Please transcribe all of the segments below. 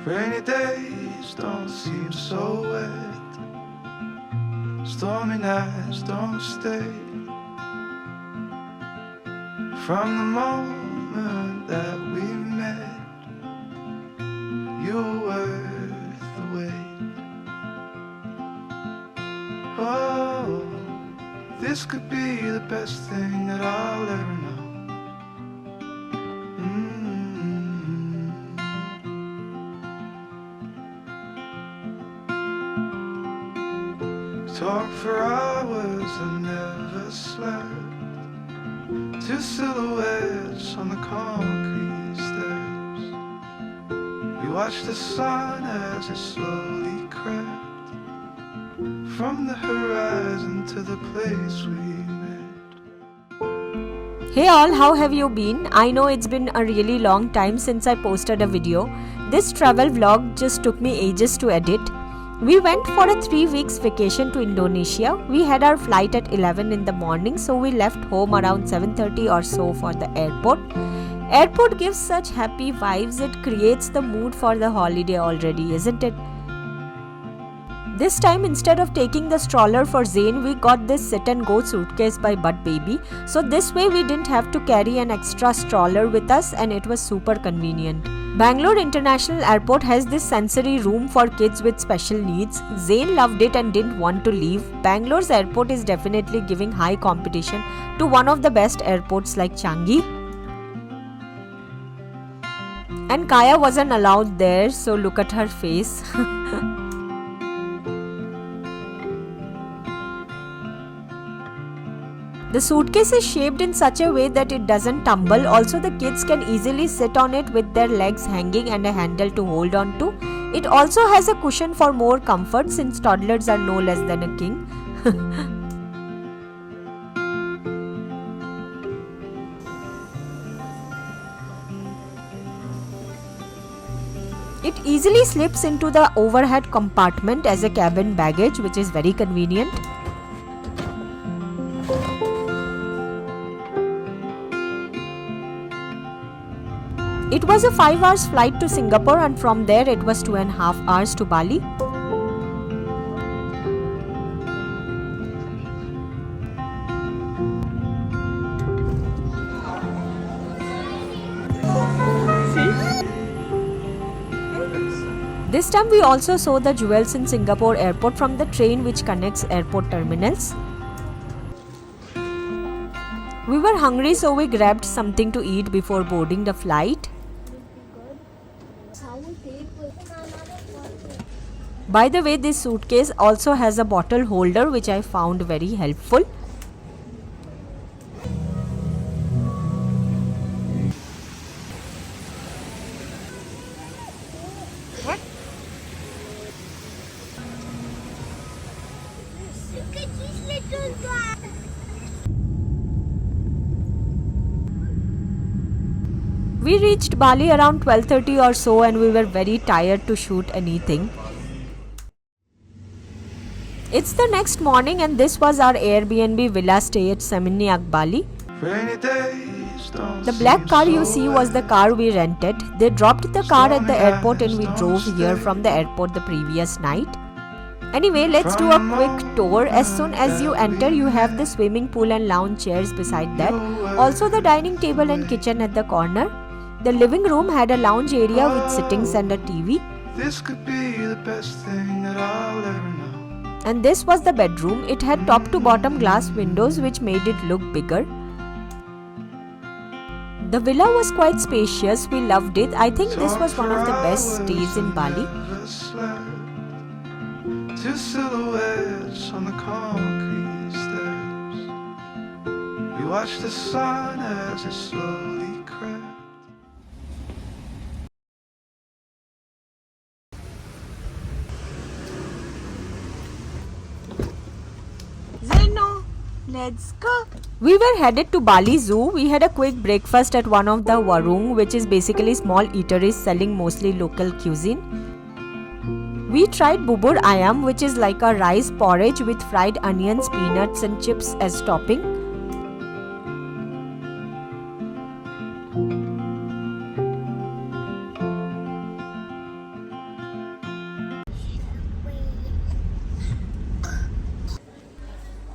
Rainy days don't seem so wet. Stormy nights don't stay. From the moment that we met, you were worth the wait. Oh, this could be the best thing that I'll ever know. Talk for hours and never slept. Two silhouettes on the concrete steps. We watched the sun as it slowly crept from the horizon to the place we met. Hey all, how have you been? I know it's been a really long time since I posted a video. This travel vlog just took me ages to edit. We went for a 3 weeks vacation to Indonesia. We had our flight at 11 in the morning, so we left home around 7:30 or so for the airport. Airport gives such happy vibes, it creates the mood for the holiday already, isn't it? This time, instead of taking the stroller for Zayn, we got this sit and go suitcase by Bud Baby. So this way we didn't have to carry an extra stroller with us and it was super convenient. Bangalore International Airport has this sensory room for kids with special needs. Zayn loved it and didn't want to leave. Bangalore's airport is definitely giving high competition to one of the best airports like Changi. And Kaya wasn't allowed there, so look at her face. The suitcase is shaped in such a way that it doesn't tumble. Also, the kids can easily sit on it with their legs hanging and a handle to hold on to. It also has a cushion for more comfort since toddlers are no less than a king. It easily slips into the overhead compartment as a cabin baggage, which is very convenient. It was a 5 hours flight to Singapore and from there it was 2.5 hours to Bali. This time we also saw the jewels in Singapore airport from the train which connects airport terminals. We were hungry, so we grabbed something to eat before boarding the flight. By the way, this suitcase also has a bottle holder which I found very helpful. What? Look at this little guy. We reached Bali around 12:30 or so and we were very tired to shoot anything. It's the next morning and this was our Airbnb villa stay at Seminyak, Bali. The black car you see was the car we rented. They dropped the car at the airport and we drove here from the airport the previous night. Anyway, let's do a quick tour. As soon as you enter, you have the swimming pool and lounge chairs beside that. Also the dining table and kitchen at the corner. The living room had a lounge area with sittings and a TV. This could be the best thing that I'll ever know. And this was the bedroom. It had top to bottom glass windows which made it look bigger. The villa was quite spacious. We loved it. I think this was one of the best stays in Bali. Two silhouettes on the concrete steps. We watched the sun as it slowly crept. Let's go. We were headed to Bali Zoo. We had a quick breakfast at one of the warung, which is basically small eateries selling mostly local cuisine. We tried bubur ayam, which is like a rice porridge with fried onions, peanuts and chips as topping.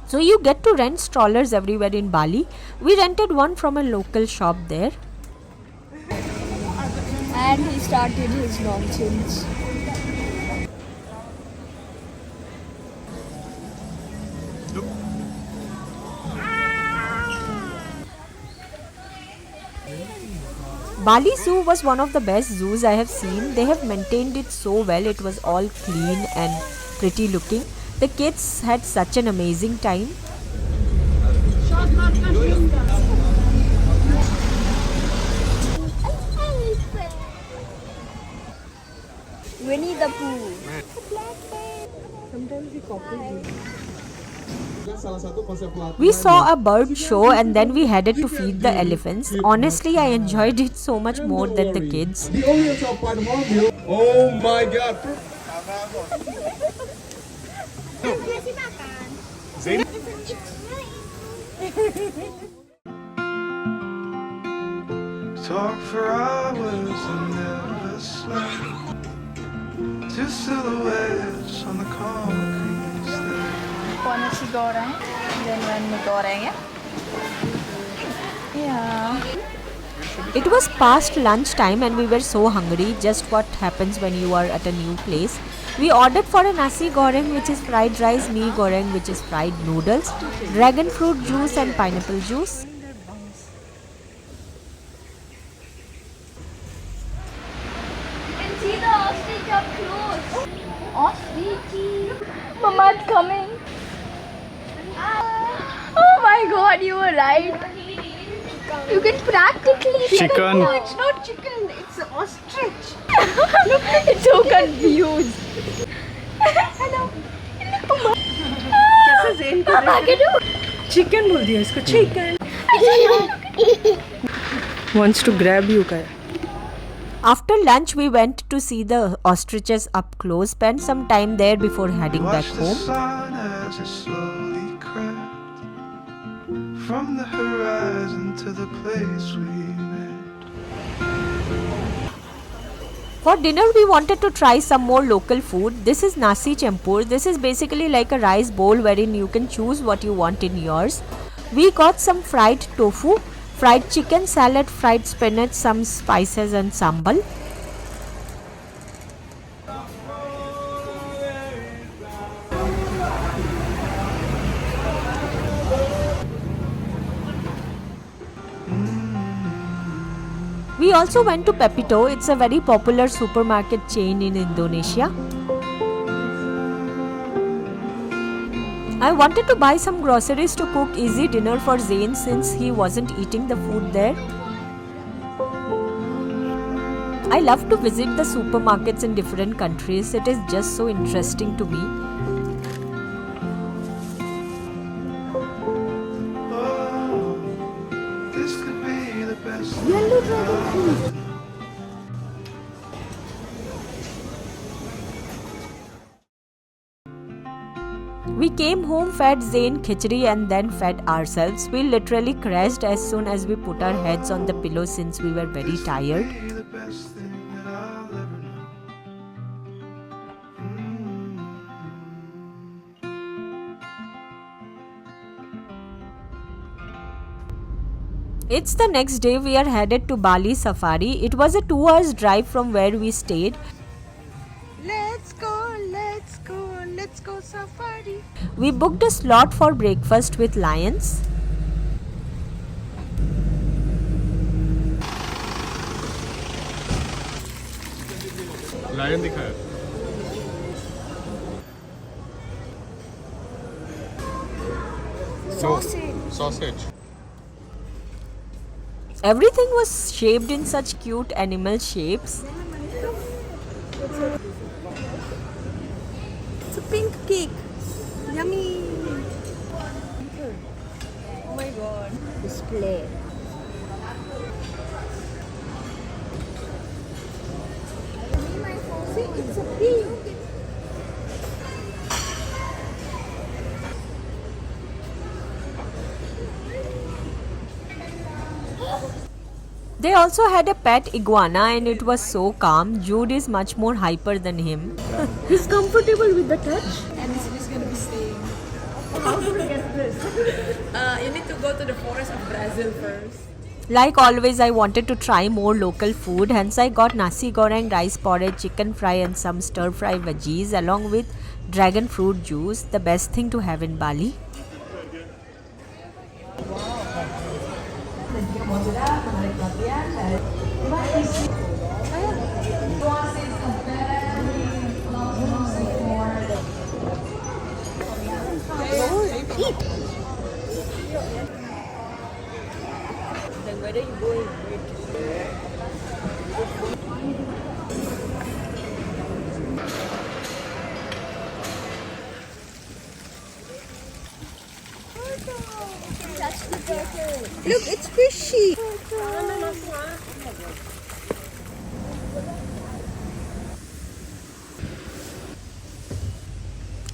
So you get to rent strollers everywhere in Bali. We rented one from a local shop there. And he started his nonsense. Bali Zoo was one of the best zoos I have seen. They have maintained it so well. It was all clean and pretty looking. The kids had such an amazing time. Winnie the Pooh. We saw a bird show and then we headed to feed the elephants. Honestly, I enjoyed it so much more than the kids. Oh my god. Talk for hours and never slept. Two silhouettes on the concrete steps. For nasi goreng, then when we goreng, yeah. It was past lunchtime and we were so hungry, just what happens when you are at a new place. We ordered for a nasi goreng, which is fried rice, mee goreng, which is fried noodles, dragon fruit juice and pineapple juice. You can see the ostrich up close. Ostrich. Mama's coming. Oh my god, you were right. You can practically Chicken. No, it's not chicken, it's ostrich. It's so confused. Hello. कैसे Zen कर रहे हैं? Chicken बोल दिया इसको chicken. Wants to grab you guys. After lunch, we went to see the ostriches up close, spent some time there before heading back Watch the home. sun as it slowly crept from the horizon to the place we met. For dinner, we wanted to try some more local food. This is nasi champur. This is basically like a rice bowl wherein you can choose what you want in yours. We got some fried tofu, fried chicken, salad, fried spinach, some spices and sambal. We also went to Pepito. It's a very popular supermarket chain in Indonesia. I wanted to buy some groceries to cook easy dinner for Zain since he wasn't eating the food there. I love to visit the supermarkets in different countries. It is just so interesting to me. Oh, this could be the best thing. We came home, fed Zain khichdi and then fed ourselves. We literally crashed as soon as we put our heads on the pillow since we were very tired. Be the best thing that I'll ever know. It's the next day. We are headed to Bali Safari. It was a 2 hours drive from where we stayed. Let's go safari. We booked a slot for breakfast with lions. Lion दिखाया. Sausage. Everything was shaped in such cute animal shapes. It's a pink cake. Yummy. Oh my god. Display. See, it's a pig. They also had a pet iguana and it was so calm. Jude is much more hyper than him. He's comfortable with the touch. And he's going to be staying. how to get this? You need to go to the forest of Brazil first. Like always, I wanted to try more local food, hence I got nasi goreng, rice porridge, chicken fry and some stir fry veggies along with dragon fruit juice, the best thing to have in Bali. Then where are you going? Look, it's fishy.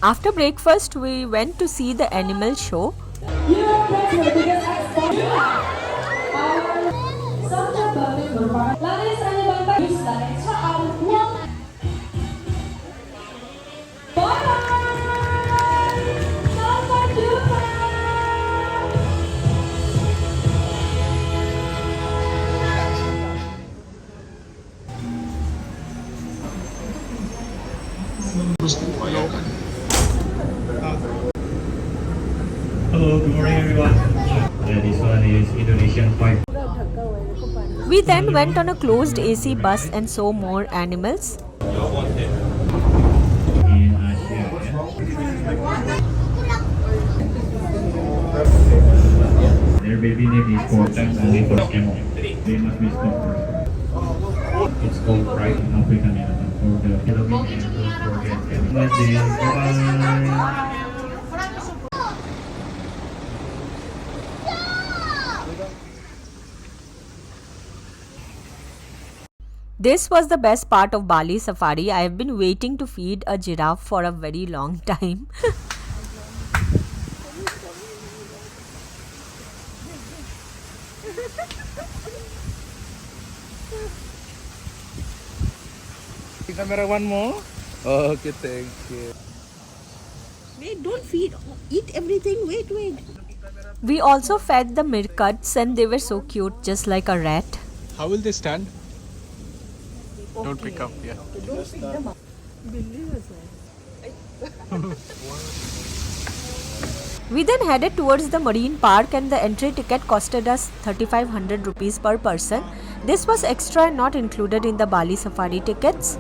After breakfast, we went to see the animal show. Hello, good morning everyone. This one is Indonesian 5. We then went on a closed AC bus and saw more animals. In Asia, their baby name is for them only for camel. They must be stopped first. It's called pride in African elephant for the Philippines and don't forget camel. Bye. This was the best part of Bali safari. I have been waiting to feed a giraffe for a very long time. Camera one more. Okay, thank you. Wait, don't feed. Eat everything. Wait. We also fed the meerkats and they were so cute, just like a rat. How will they stand? Don't pick up, yeah. We then headed towards the marine park and the entry ticket costed us 3500 rupees per person. This was extra and not included in the Bali safari tickets.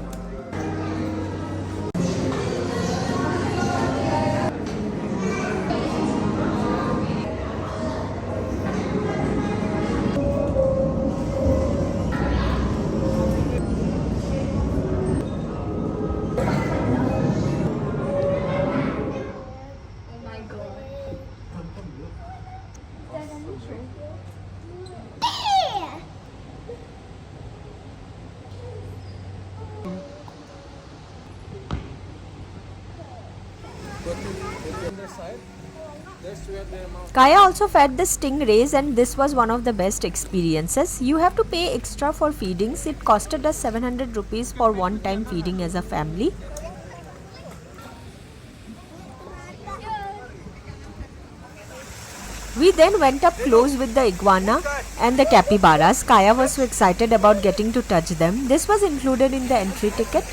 Kaya also fed the stingrays and this was one of the best experiences. You have to pay extra for feedings. It costed us 700 rupees for one time feeding as a family. We then went up close with the iguana and the capybaras. Kaya was so excited about getting to touch them. This was included in the entry ticket.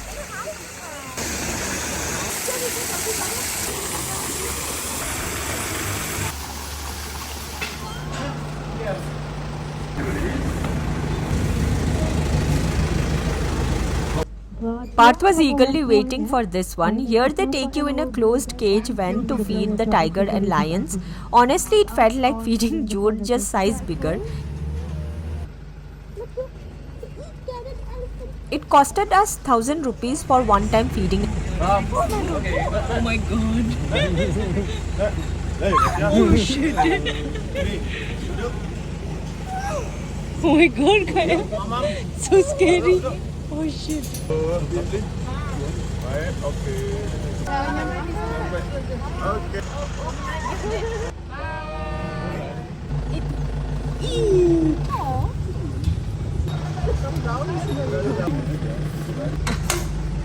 Parth was eagerly waiting for this one. Here they take you in a closed cage van to feed the tiger and lions. Honestly, it felt like feeding Jude, just size bigger. It costed us 1000 rupees for one time feeding. Oh my god. Oh shit. Oh my god, Kaya. So scary. Oh shit.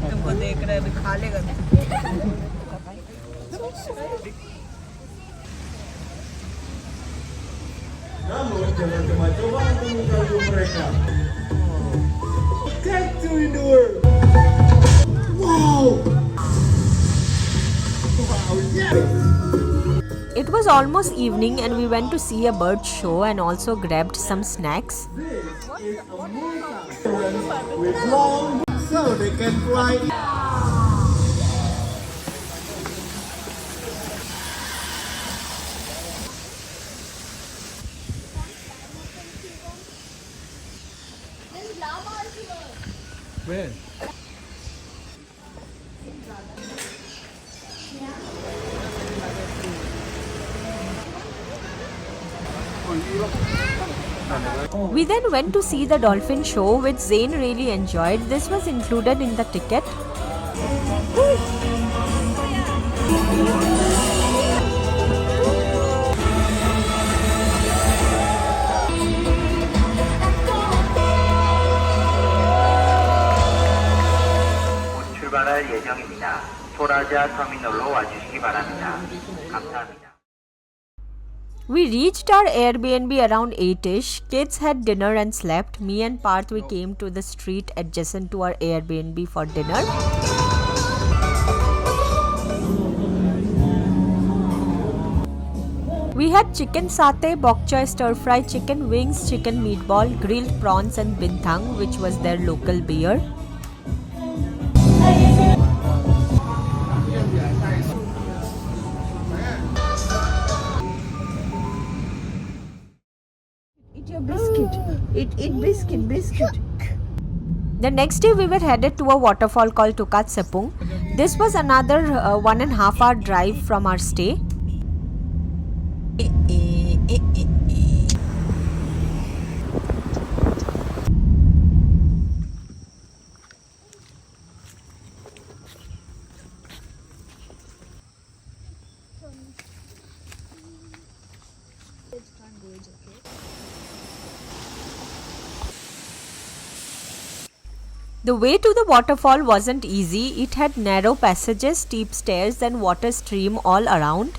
तुमको देख रहे हैं, खा लेगा। Namun jangan coba-coba untuk mengganggu mereka. Get to in the world. Wow. Wow, yeah. It was almost evening and we went to see a bird show and also grabbed some snacks. This is a moon with long so they can fly. Where? We then went to see the dolphin show, which Zain really enjoyed. This was included in the ticket. 출발할 예정입니다. 소라자 터미널로 와주시기 바랍니다. 감사합니다. We reached our Airbnb around 8ish. Kids had dinner and slept. Me and Parth, we came to the street adjacent to our Airbnb for dinner. We had chicken satay, bok choy stir-fry chicken wings, chicken meatball, grilled prawns and bintang, which was their local beer. Eat biscuit. The next day we were headed to a waterfall called Tukat Sepung. This was another 1.5 hour drive from our stay. The way to the waterfall wasn't easy. It had narrow passages, steep stairs and water stream all around.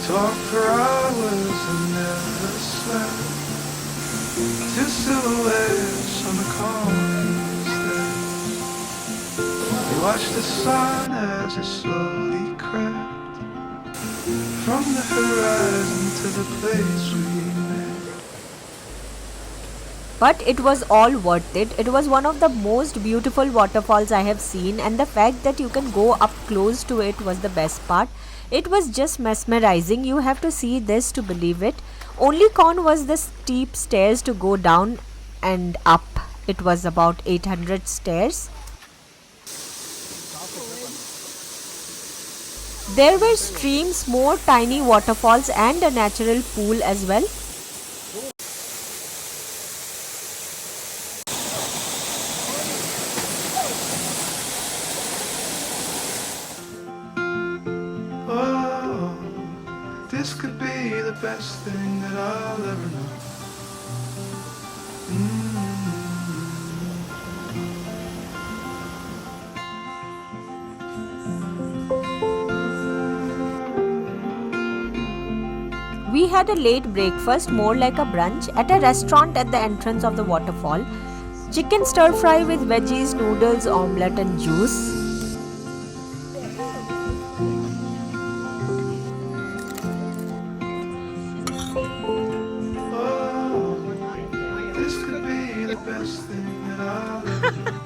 Talk for hours and never slept. Two silhouettes on the concrete steps. We watched the sun as it slowly crept from the horizon to the place we met. But it was all worth it. It was one of the most beautiful waterfalls I have seen, and the fact that you can go up close to it was the best part. It was just mesmerizing. You have to see this to believe it. Only con was the steep stairs to go down and up. It was about 800 stairs. There were streams, more tiny waterfalls and a natural pool as well. Oh, this could be the best thing that I'll ever know. We had a late breakfast, more like a brunch, at a restaurant at the entrance of the waterfall. Chicken stir fry with veggies, noodles, omelette and juice. Oh, this could be the best thing that I'll ever know.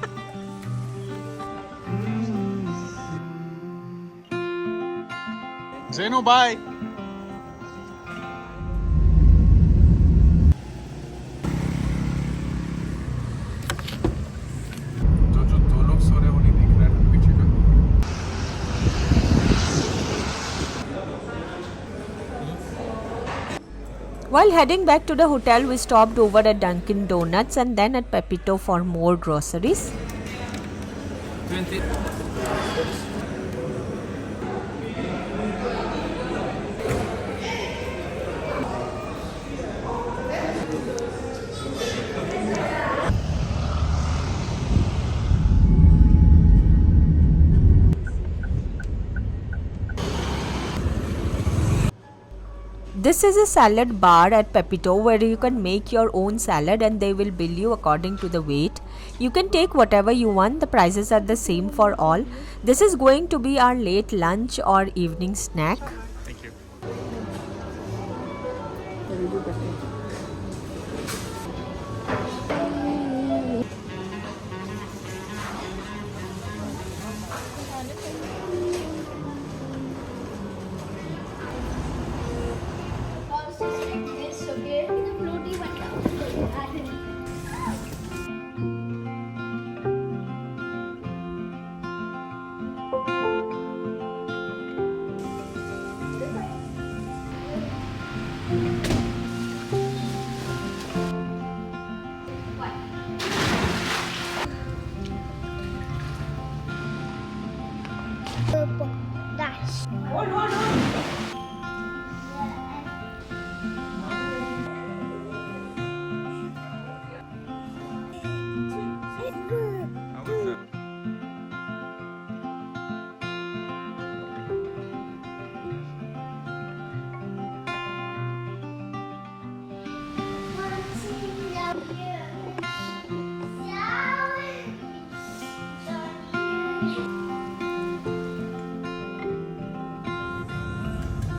Zeno, bye. जो दो लोग सो रहे वो नहीं दिख रहा है पीछे का. While heading back to the hotel, we stopped over at Dunkin' Donuts and then at Pepito for more groceries. 20. This is a salad bar at Pepito where you can make your own salad and they will bill you according to the weight. You can take whatever you want. The prices are the same for all. This is going to be our late lunch or evening snack. Also like this, okay? The floaty one down. Dash.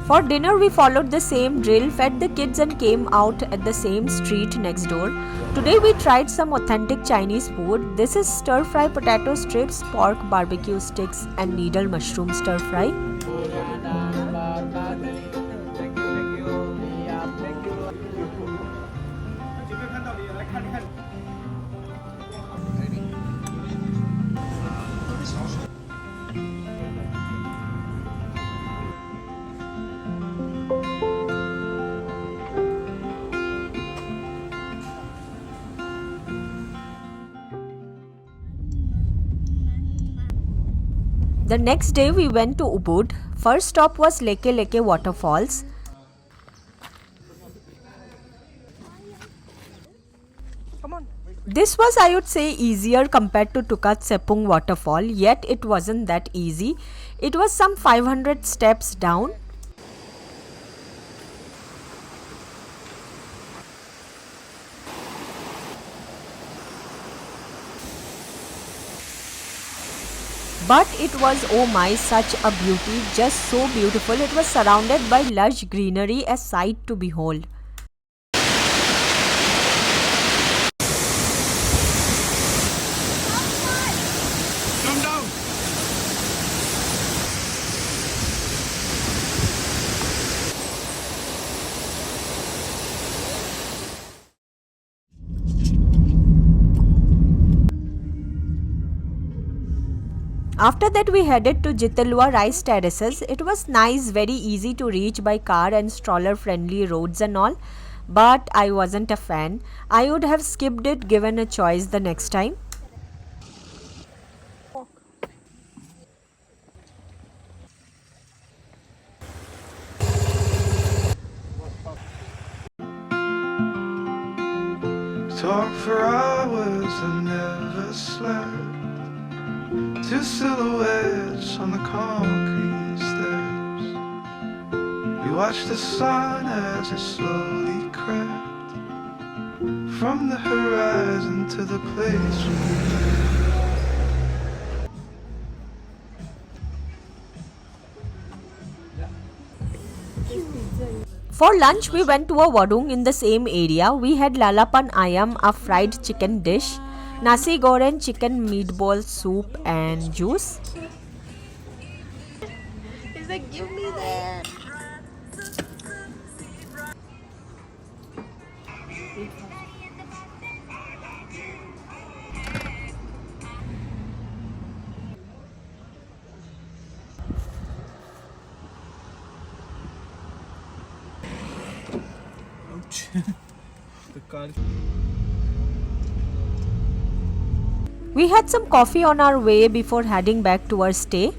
For dinner, we followed the same drill, fed the kids and came out at the same street next door. Today we tried some authentic Chinese food. This is stir-fry potato strips, pork barbecue sticks and needle mushroom stir-fry. The next day we went to Ubud. First stop was Leke Leke waterfalls. This was, I would say, easier compared to Tukat Sepung waterfall, yet it wasn't that easy. It was some 500 steps down. But it was, oh my, such a beauty, just so beautiful. It was surrounded by lush greenery, a sight to behold. Come down. After that we headed to Jitalua rice terraces. It was nice, very easy to reach by car and stroller friendly roads and all. But I wasn't a fan. I would have skipped it given a choice the next time. Talk for hours and never slept. Two silhouettes on the concrete steps. We watched the sun as it slowly crept from the horizon to the place we lived. For lunch we went to a warung in the same area. We had lalapan ayam, a fried chicken dish, nasi goreng chicken meatball soup and juice. He's like, give me that. The car. We had some coffee on our way before heading back to our stay.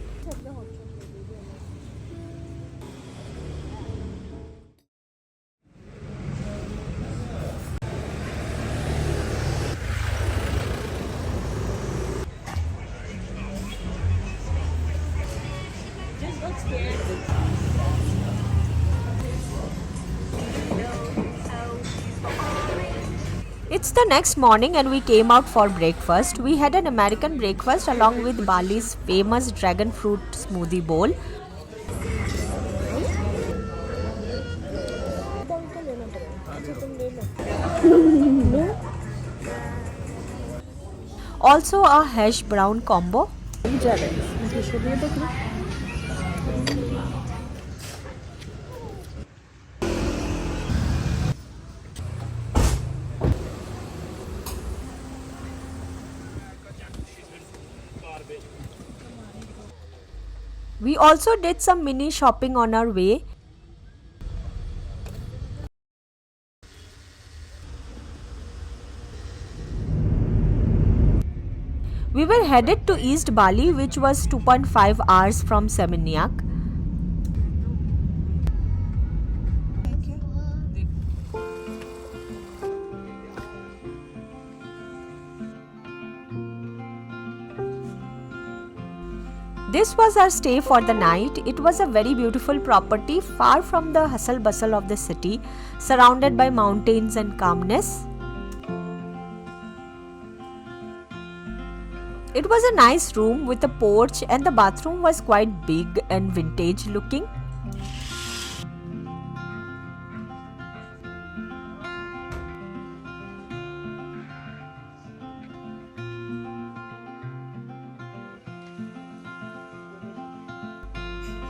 It's the next morning and we came out for breakfast. We had an American breakfast along with Bali's famous dragon fruit smoothie bowl. Also a hash brown combo. We also did some mini shopping on our way. We were headed to East Bali, which was 2.5 hours from Seminyak. This was our stay for the night. It was a very beautiful property, far from the hustle bustle of the city, surrounded by mountains and calmness. It was a nice room with a porch, and the bathroom was quite big and vintage looking.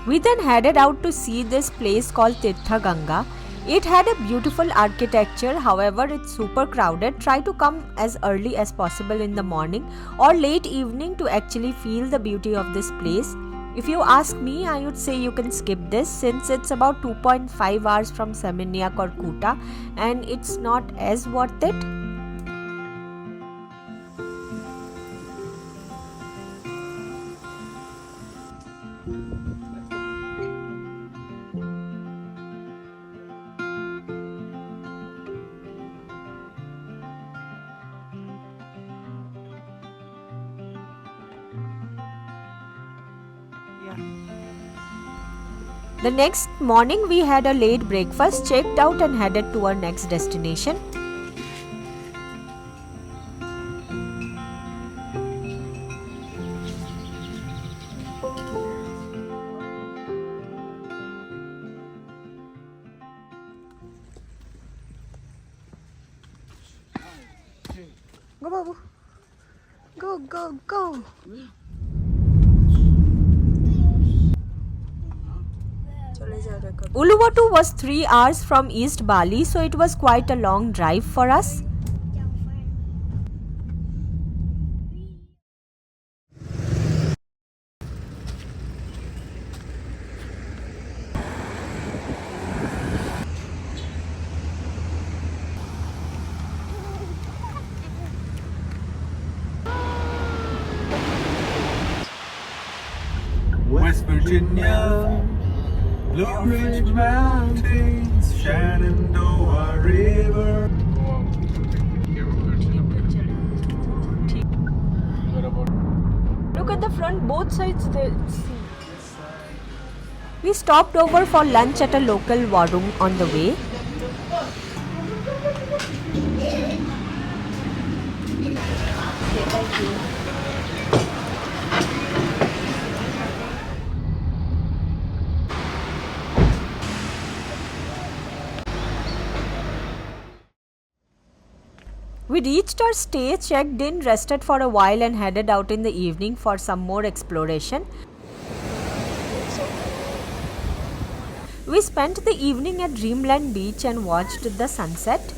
We then headed out to see this place called Tirtha Ganga. It had a beautiful architecture, however it's super crowded. Try to come as early as possible in the morning or late evening to actually feel the beauty of this place. If you ask me, I would say you can skip this since it's about 2.5 hours from Seminyak or Kuta and it's not as worth it. The next morning we had a late breakfast, checked out and headed to our next destination. Go Babu. Go, go, go. Uluwatu was 3 hours from East Bali, so it was quite a long drive for us. West Virginia, Blue Ridge Mountains, Shenandoah River. Look at the front, both sides there. We stopped over for lunch at a local warung on the way. We reached our stay, checked in, rested for a while and headed out in the evening for some more exploration. We spent the evening at Dreamland Beach and watched the sunset.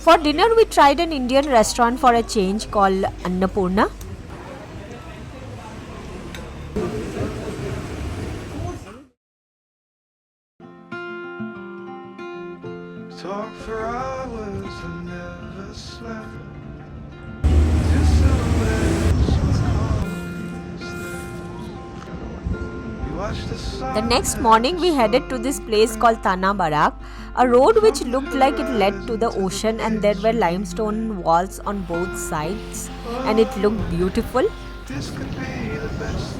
For dinner, we tried an Indian restaurant for a change called Annapurna. Talk for hours and never slept. Two silhouettes on the concrete stairs. We watched the sun. The next morning we headed to this place called Tana Barak, a road which looked like it led to the ocean, and there were limestone walls on both sides and it looked beautiful. This could be the best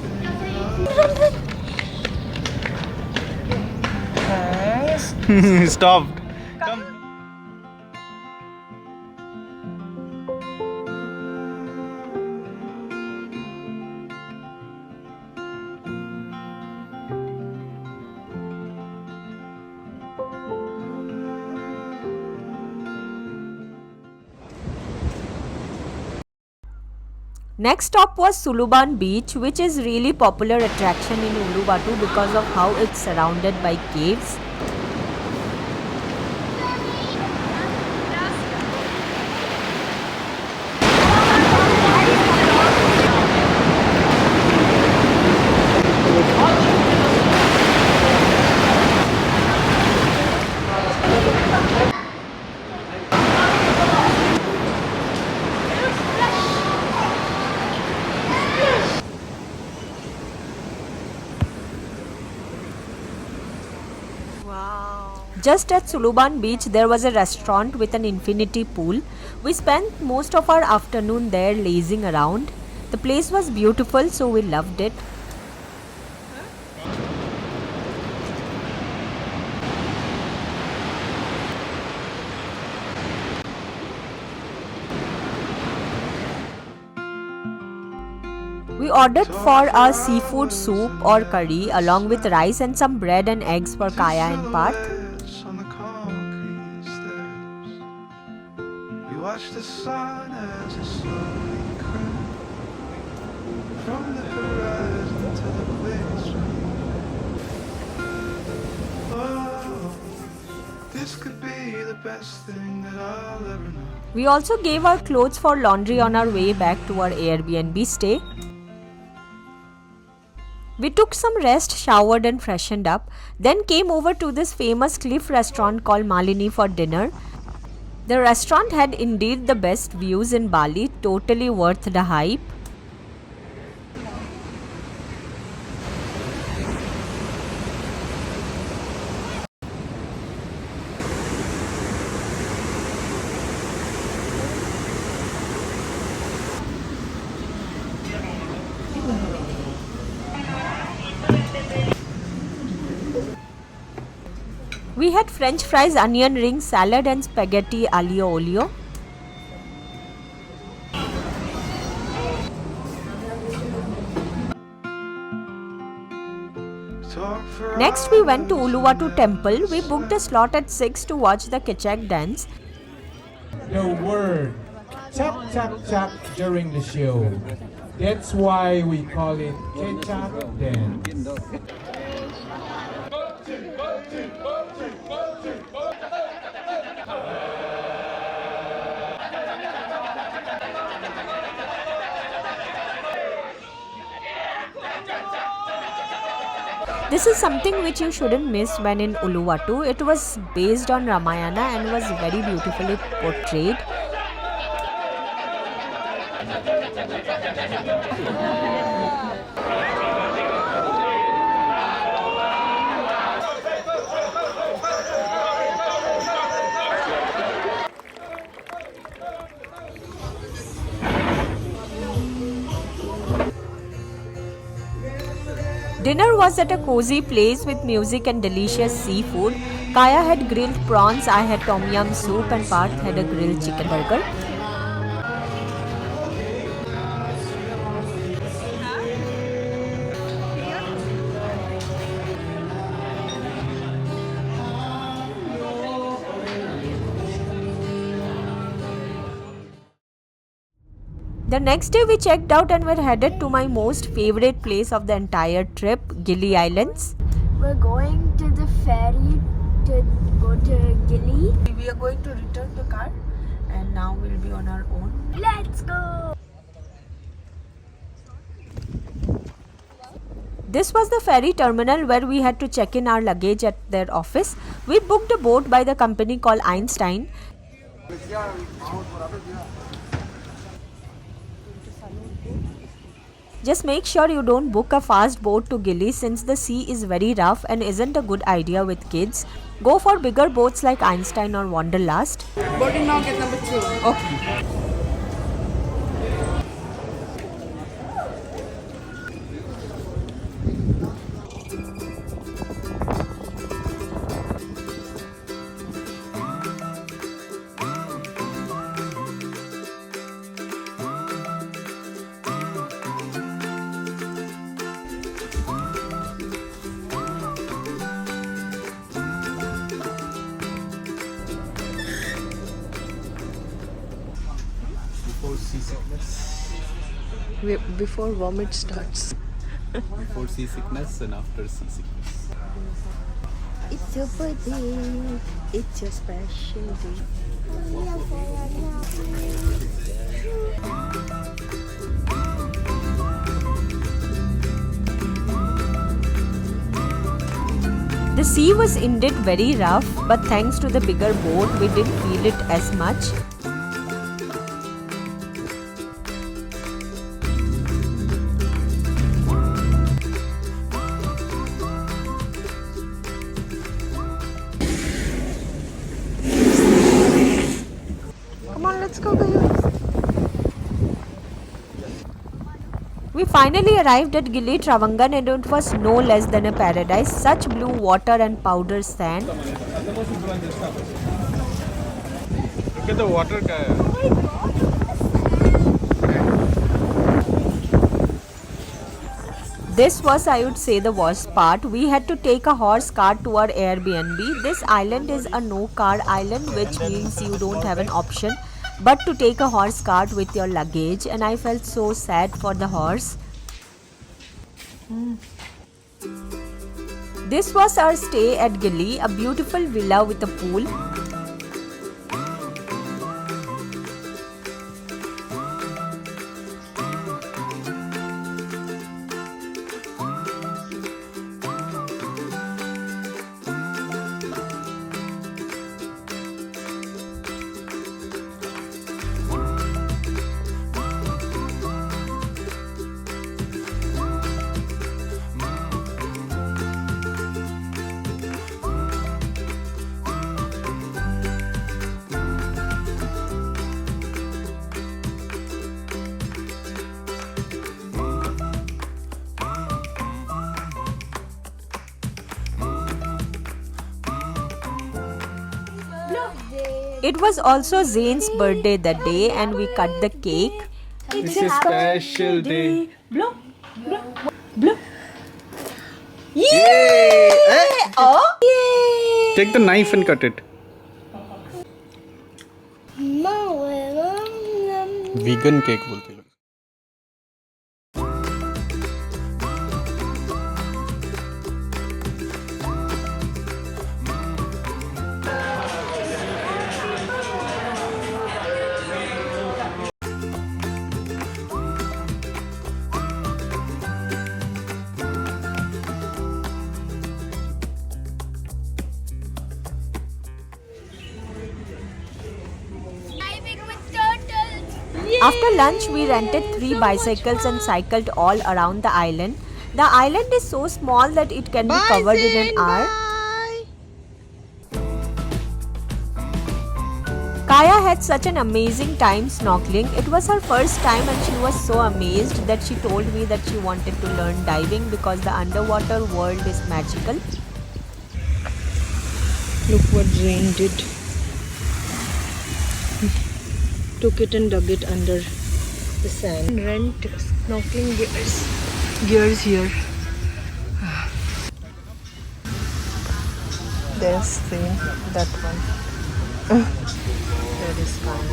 thing. Stopped. Come. Next stop was Suluban Beach, which is really popular attraction in Uluwatu because of how it's surrounded by caves. Just at Suluban Beach, there was a restaurant with an infinity pool. We spent most of our afternoon there lazing around. The place was beautiful, so we loved it. We ordered for a seafood soup or curry along with rice and some bread and eggs for Kaya and Parth. On the concrete stairs. We watched the sun as it slowly crept from the horizon to the place oh, this could be the best thing that I'll ever know. We also gave our clothes for laundry on our way back to our Airbnb stay. We took some rest, showered and freshened up, then came over to this famous cliff restaurant called Malini for dinner. The restaurant had indeed the best views in Bali, totally worth the hype. We had French fries, onion rings, salad and spaghetti aglio olio. Next we went to Uluwatu temple. We booked a slot at 6 to watch the Kechak dance. The word chak chak chak during the show. That's why we call it Kechak dance. This is something which you shouldn't miss when in Uluwatu. It was based on Ramayana and was very beautifully portrayed. Dinner was at a cozy place with music and delicious seafood. Kaya had grilled prawns, I had tom yum soup and Parth had a grilled chicken burger. The next day we checked out and were headed to my most favorite place of the entire trip, Gili Islands. We're going to the ferry to go to Gili. We are going to return the car and now we'll be on our own. Let's go! This was the ferry terminal where we had to check in our luggage at their office. We booked a boat by the company called Einstein. Just make sure you don't book a fast boat to Gili since the sea is very rough and isn't a good idea with kids. Go for bigger boats like Einstein or Wanderlust. Boarding now, get number 2. Okay. Before seasickness. Before vomit starts. Before seasickness and after seasickness. It's your birthday. It's your special day. The sea was indeed very rough, but thanks to the bigger boat, we didn't feel it as much. Come on, let's go, guys. We finally arrived at Gili Travangan and it was no less than a paradise. Such blue water and powder sand. Look at the water guy. This was, I would say, the worst part. We had to take a horse cart to our Airbnb. This island is a no-car island, which means you don't have an option but to take a horse cart with your luggage, and I felt so sad for the horse. This was our stay at Gili, a beautiful villa with a pool. It was also Zane's birthday that day and we cut the cake. It's a special day. Blow, blow, blow. Yay! Oh, yay! Take the knife and cut it. Vegan cake बोलते लोग. After lunch, we rented 3 bicycles and cycled all around the island. The island is so small that it can be covered in an hour. Kaya had such an amazing time snorkeling. It was her first time and she was so amazed that she told me that she wanted to learn diving because the underwater world is magical. Look what Zane did. Took it and dug it under the sand. Rent snorkeling gears here. There's that one. That is fine.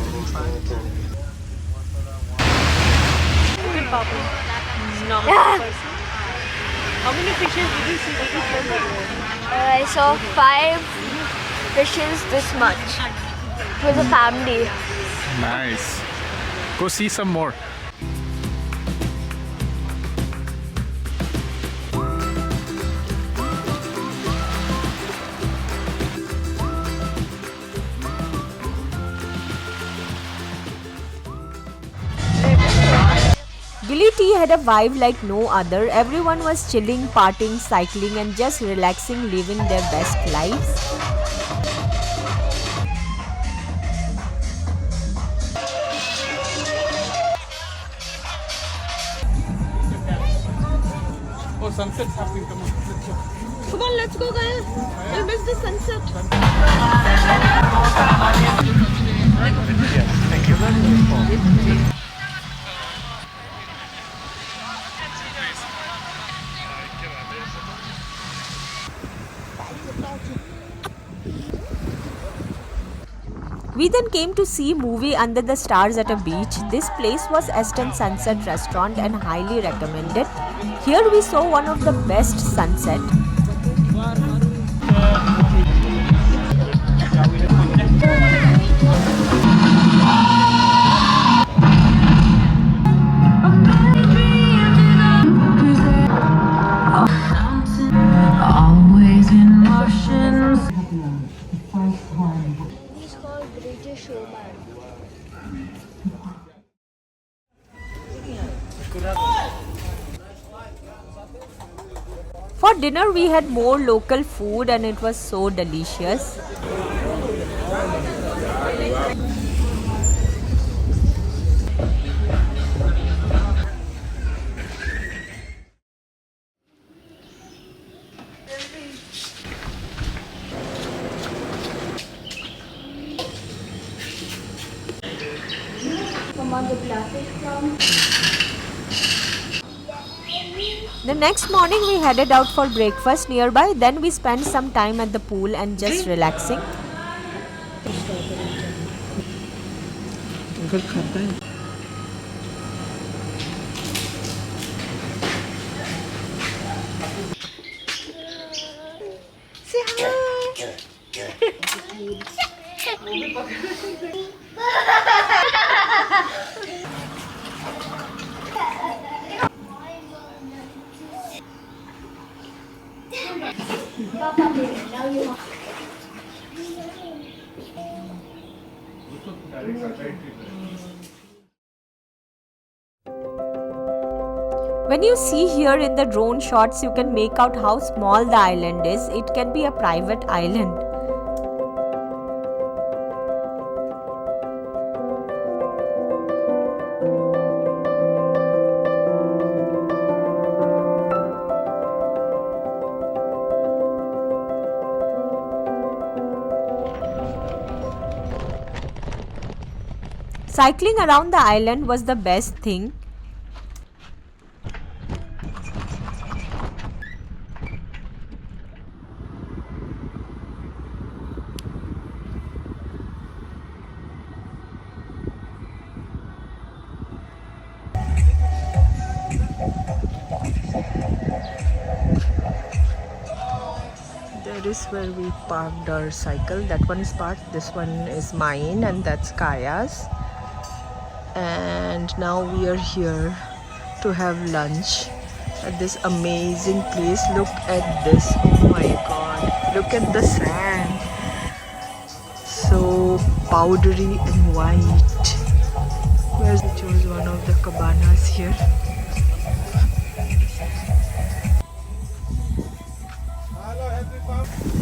Look at Papa. How many fishes did you see? Did you film it? I saw 5 fishes this much. It was a family. Nice. Go see some more. had a vibe like no other. Everyone was chilling, partying, cycling and just relaxing, living their best lives. Oh, sunset's happening. Come on, let's go. Come on, let's go, guys. We'll miss the sunset. We then came to see movie Under the Stars at a beach. This place was Aston Sunset Restaurant and highly recommended. Here we saw one of the best sunset. Always in motion. He's called British Showman. For dinner we had more local food and it was so delicious. Come on, the glasses come. The next morning we headed out for breakfast nearby. Then we spent some time at the pool and just relaxing. Say hi. When you see here in the drone shots, you can make out how small the island is. It can be a private island. Cycling around the island was the best thing. That is where we parked our cycle. That one is parked, this one is mine, and that's Kaya's. And now we are here to have lunch at this amazing place. Look at this. Oh my god. Look at the sand. So powdery and white. Where's we chose one of the cabanas here.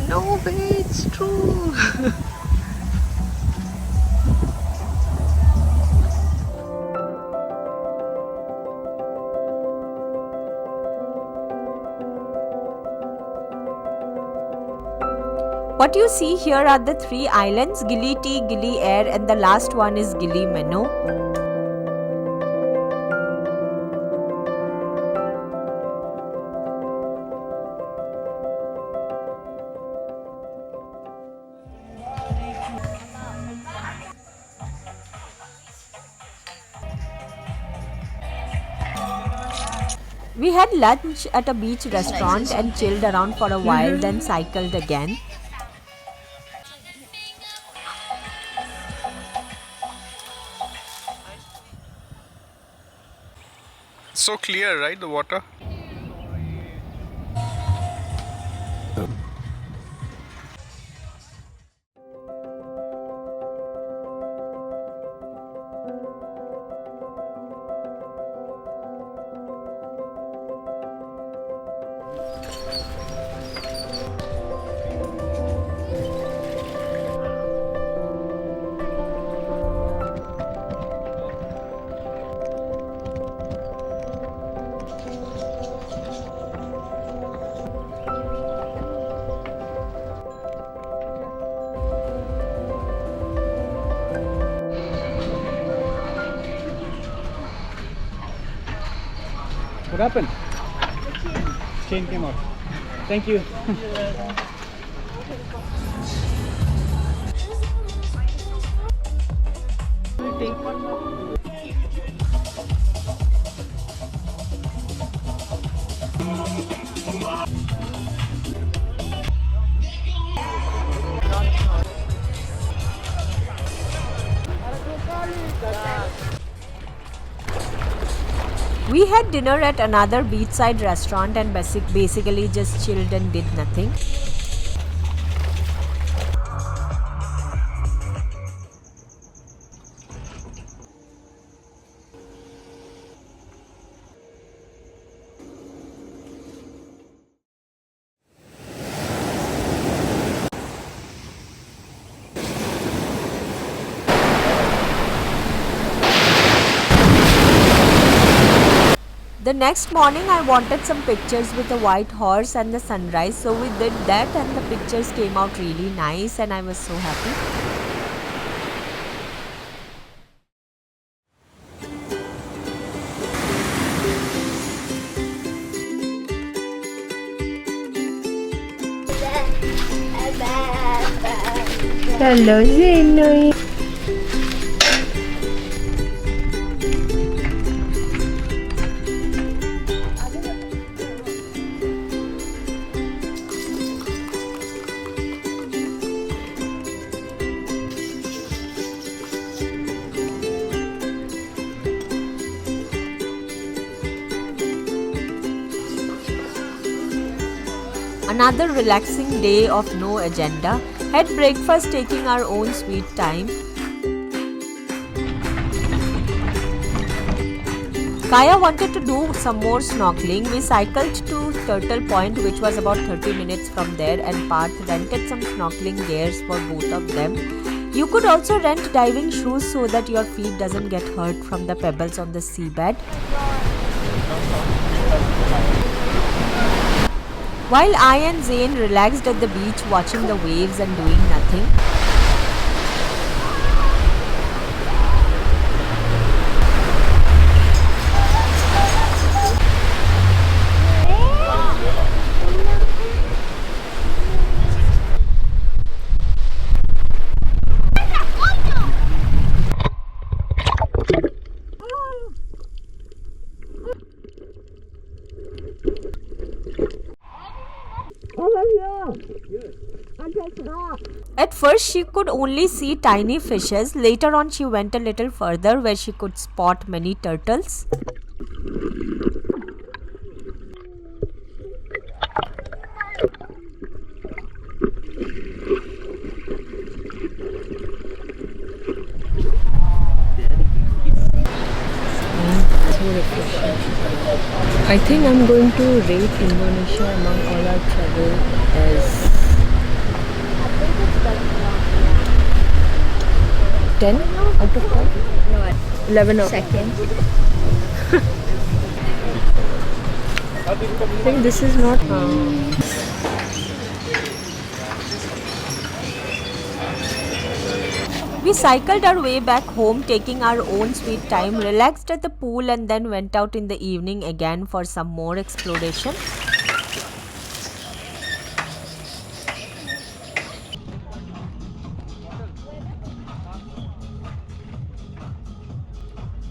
No way, it's true. What you see here are the three islands, Gili T, Gili Air and the last one is Gili Meno. We had lunch at a beach restaurant and chilled around for a while, then cycled again. So clear, right? The water. What happened? Chain came out. Thank you. We had dinner at another beachside restaurant and basically just chilled and did nothing. The next morning I wanted some pictures with a white horse and the sunrise, so we did that and the pictures came out really nice and I was so happy. Hello, Zenoy. Another relaxing day of no agenda. Had breakfast taking our own sweet time. Kaya wanted to do some more snorkeling. We cycled to Turtle Point, which was about 30 minutes from there, and Parth rented some snorkeling gears for both of them. You could also rent diving shoes so that your feet doesn't get hurt from the pebbles on the seabed. While I and Zain relaxed at the beach watching the waves and doing nothing. At first she could only see tiny fishes. Later on she went a little further where she could spot many turtles. I think I'm going to rate Indonesia among all our travel as 10 out of 10? No, 11 out of second. I think this is not... We cycled our way back home, taking our own sweet time, relaxed at the pool and then went out in the evening again for some more exploration.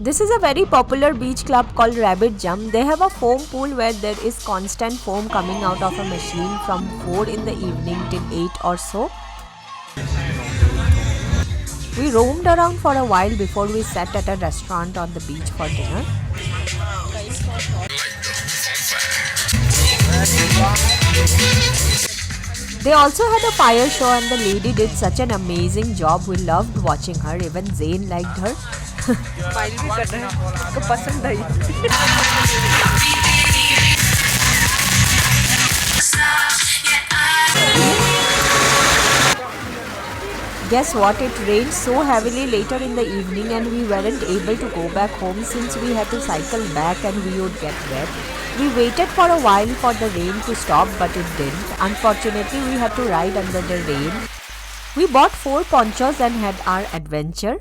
This is a very popular beach club called Rabbit Jump. They have a foam pool where there is constant foam coming out of a machine from 4 in the evening till 8 or so. We roamed around for a while before we sat at a restaurant on the beach for dinner. They also had a fire show and the lady did such an amazing job. We loved watching her. Even Zain liked her. Guess what? It rained so heavily later in the evening and we weren't able to go back home since we had to cycle back and we would get wet. We waited for a while for the rain to stop, but it didn't. Unfortunately, we had to ride under the rain. We bought 4 ponchos and had our adventure.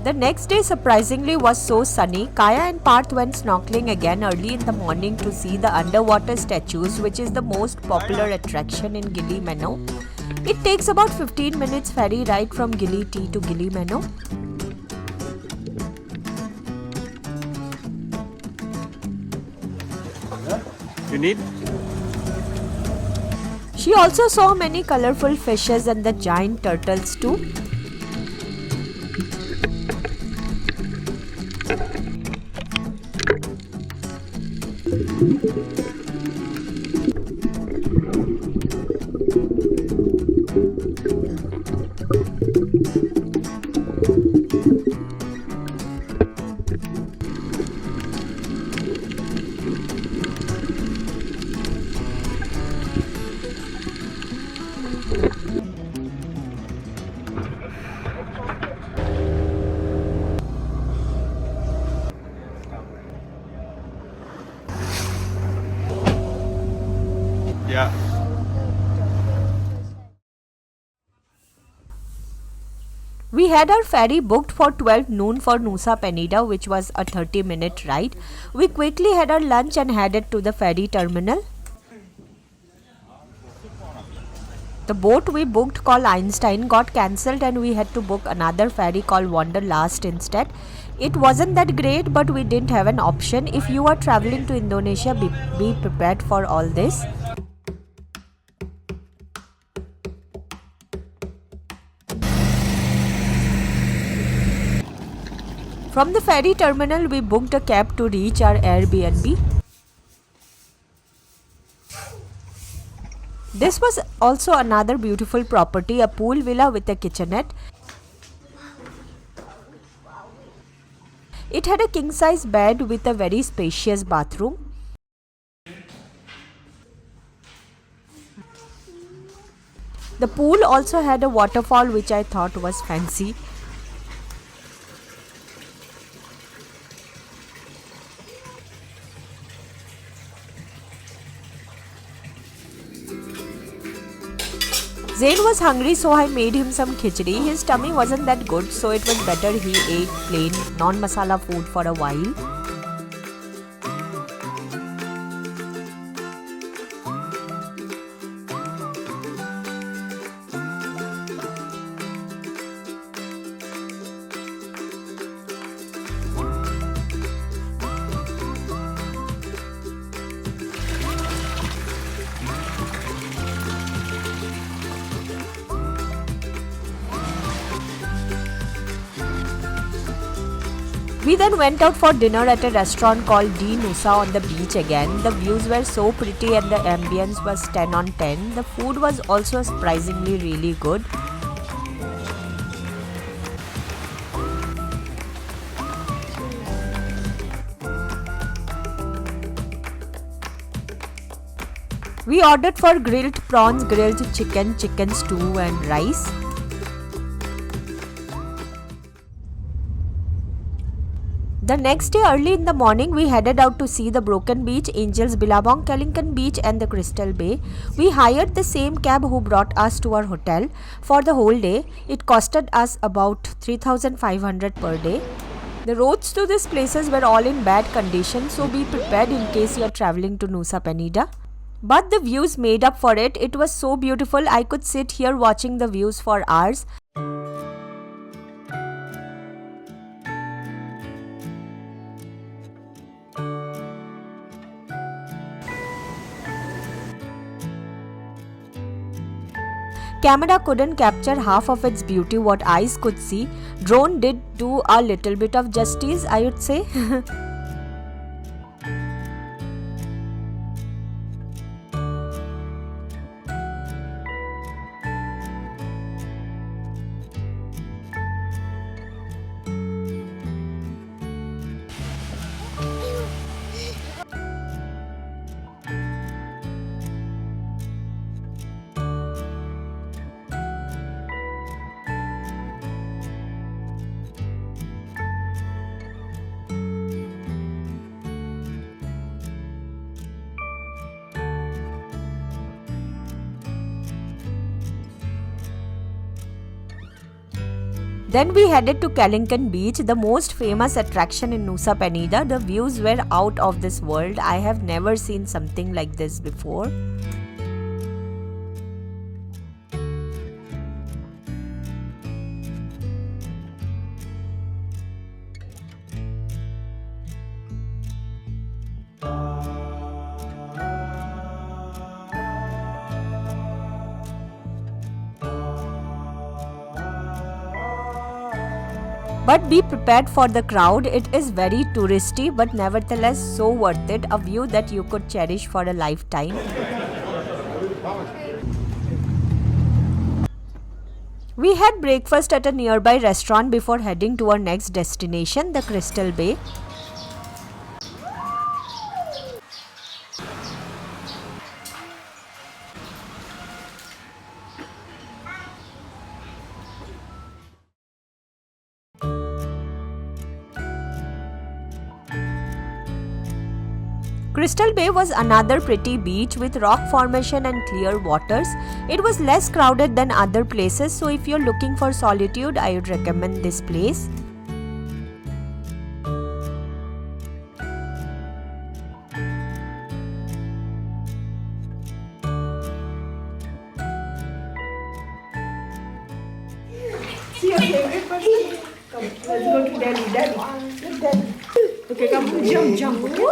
The next day surprisingly was so sunny. Kaya and Parth went snorkeling again early in the morning to see the underwater statues, which is the most popular attraction in Gili T. It takes about 15 minutes ferry ride from Gili T to Gili T. You need? She also saw many colorful fishes and the giant turtles too. Yeah. We had our ferry booked for 12 noon for Nusa Penida, which was a 30-minute ride. We quickly had our lunch and headed to the ferry terminal. The boat we booked called Einstein got cancelled and we had to book another ferry called Wanderlust instead. It wasn't that great, but we didn't have an option. If you are traveling to Indonesia, be prepared for all this. From the ferry terminal, we booked a cab to reach our Airbnb. This was also another beautiful property, a pool villa with a kitchenette. It had a king-size bed with a very spacious bathroom. The pool also had a waterfall which I thought was fancy. Zain was hungry, so I made him some khichdi. His tummy wasn't that good, so it was better he ate plain non-masala food for a while. We then went out for dinner at a restaurant called Nusa on the beach again. The views were so pretty and the ambience was 10 on 10. The food was also surprisingly really good. We ordered for grilled prawns, grilled chicken, chicken stew and rice. The next day early in the morning, we headed out to see the Broken Beach, Angels Billabong, Kellington Beach and the Crystal Bay. We hired the same cab who brought us to our hotel for the whole day. It costed us about 3,500 per day. The roads to these places were all in bad condition, so be prepared in case you are traveling to Nusa Penida. But the views made up for it. It was so beautiful. I could sit here watching the views for hours. Camera couldn't capture half of its beauty what eyes could see. Drone did do a little bit of justice, I would say. Then we headed to Kalinkan Beach, the most famous attraction in Nusa Penida. The views were out of this world. I have never seen something like this before. But be prepared for the crowd. It is very touristy but nevertheless so worth it, a view that you could cherish for a lifetime. We had breakfast at a nearby restaurant before heading to our next destination, the Crystal Bay. Crystal Bay was another pretty beach with rock formation and clear waters. It was less crowded than other places, so if you're looking for solitude, I would recommend this place. See your favorite person? Come, let's go to Delhi. Delhi. Okay, come, jump, okay?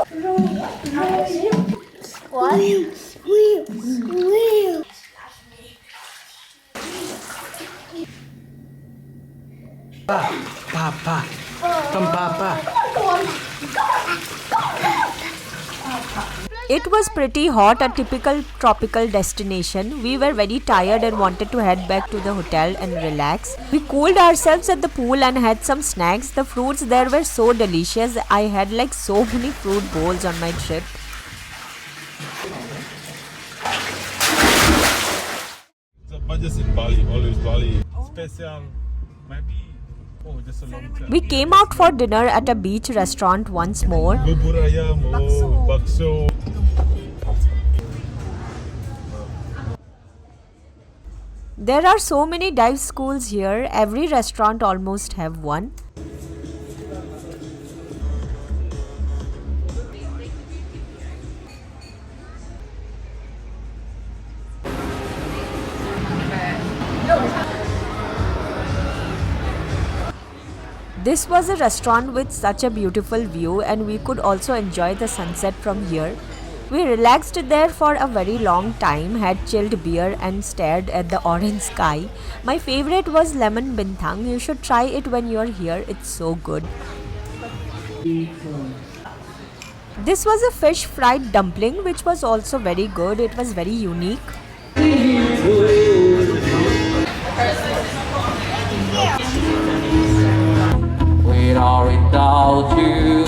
What? Papa. Come, Papa. It was pretty hot, a typical tropical destination. We were very tired and wanted to head back to the hotel and relax. We cooled ourselves at the pool and had some snacks. The fruits there were so delicious. I had like so many fruit bowls on my trip. The budget's in Bali, always Bali. Special, maybe. Oh, just a long time. We came out for dinner at a beach restaurant once more. Bubur ayam, bakso. There are so many dive schools here. Every restaurant almost have one. This was a restaurant with such a beautiful view, and we could also enjoy the sunset from here. We relaxed there for a very long time, had chilled beer and stared at the orange sky. My favorite was lemon bintang. You should try it when you're here. It's so good. This was a fish fried dumpling which was also very good. It was very unique. Where are without you?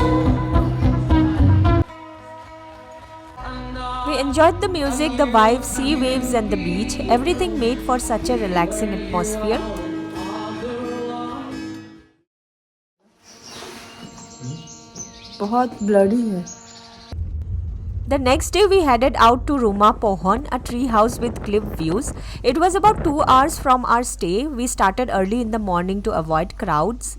We enjoyed the music, the vibes, sea waves and the beach. Everything made for such a relaxing atmosphere. बहुत bloody है. The next day we headed out to Rumah Pohon, a tree house with cliff views. It was about 2 hours from our stay. We started early in the morning to avoid crowds.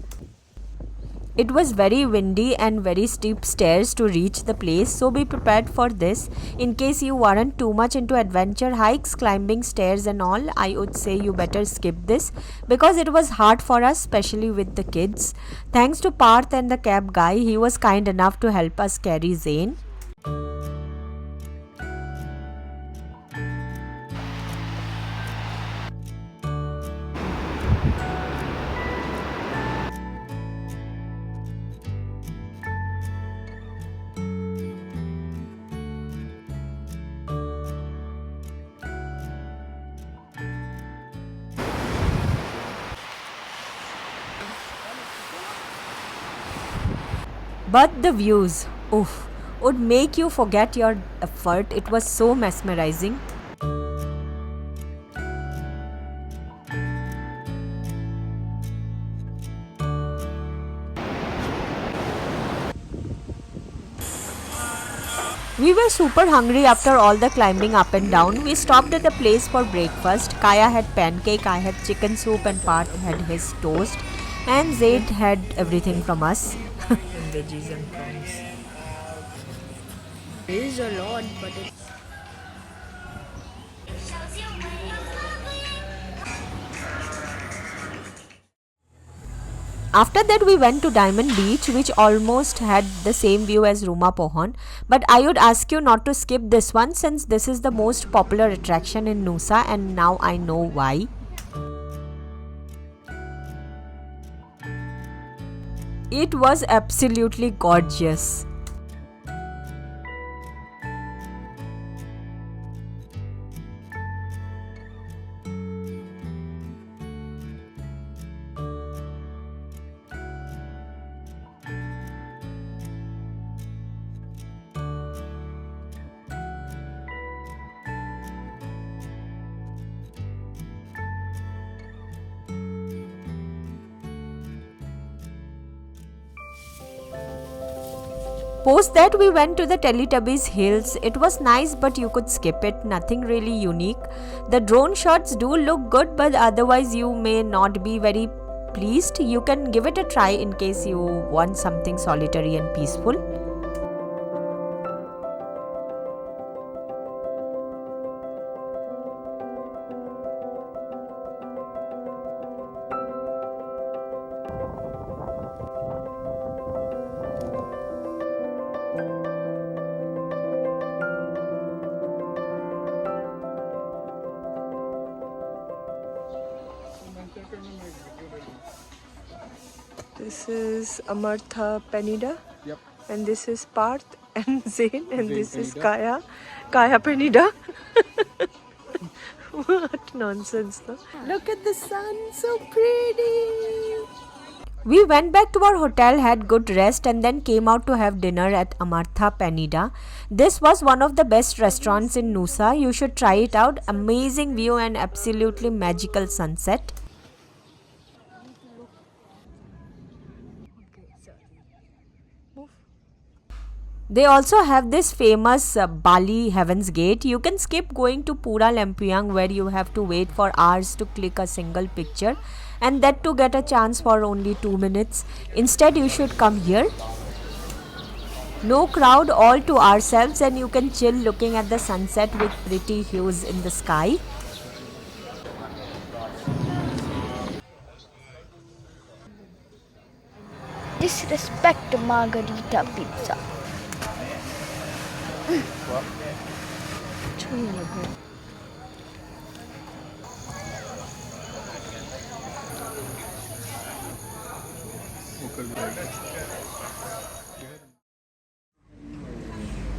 It was very windy and very steep stairs to reach the place, so be prepared for this. In case you weren't too much into adventure hikes, climbing stairs and all, I would say you better skip this because it was hard for us, especially with the kids. Thanks to Parth and the cab guy, he was kind enough to help us carry Zain. But the views, oof, would make you forget your effort. It was so mesmerizing. We were super hungry after all the climbing up and down. We stopped at a place for breakfast. Kaya had pancake, I had chicken soup, and Parth had his toast. And Zaid had everything from us. And veggies and prawns. There is a lot, but it... After that we went to Diamond Beach, which almost had the same view as Ruma Pohon, but I would ask you not to skip this one since this is the most popular attraction in Nusa, and now I know why. It was absolutely gorgeous. Post that we went to the Teletubbies Hills. It was nice but you could skip it, nothing really unique. The drone shots do look good but otherwise you may not be very pleased. You can give it a try in case you want something solitary and peaceful. This is Amartha Penida. Yep. And this is Parth and Zain. And this is Kaya. Kaya Penida. What nonsense, no? Look at the sun, so pretty. We went back to our hotel, had good rest, and then came out to have dinner at Amartha Penida. This was one of the best restaurants in Nusa. You should try it out. Amazing view and absolutely magical sunset. They also have this famous Bali Heaven's Gate. You can skip going to Pura Lempiang where you have to wait for hours to click a single picture, and that to get a chance for only 2 minutes. Instead you should come here. No crowd, all to ourselves, and you can chill looking at the sunset with pretty hues in the sky. Disrespect margarita pizza.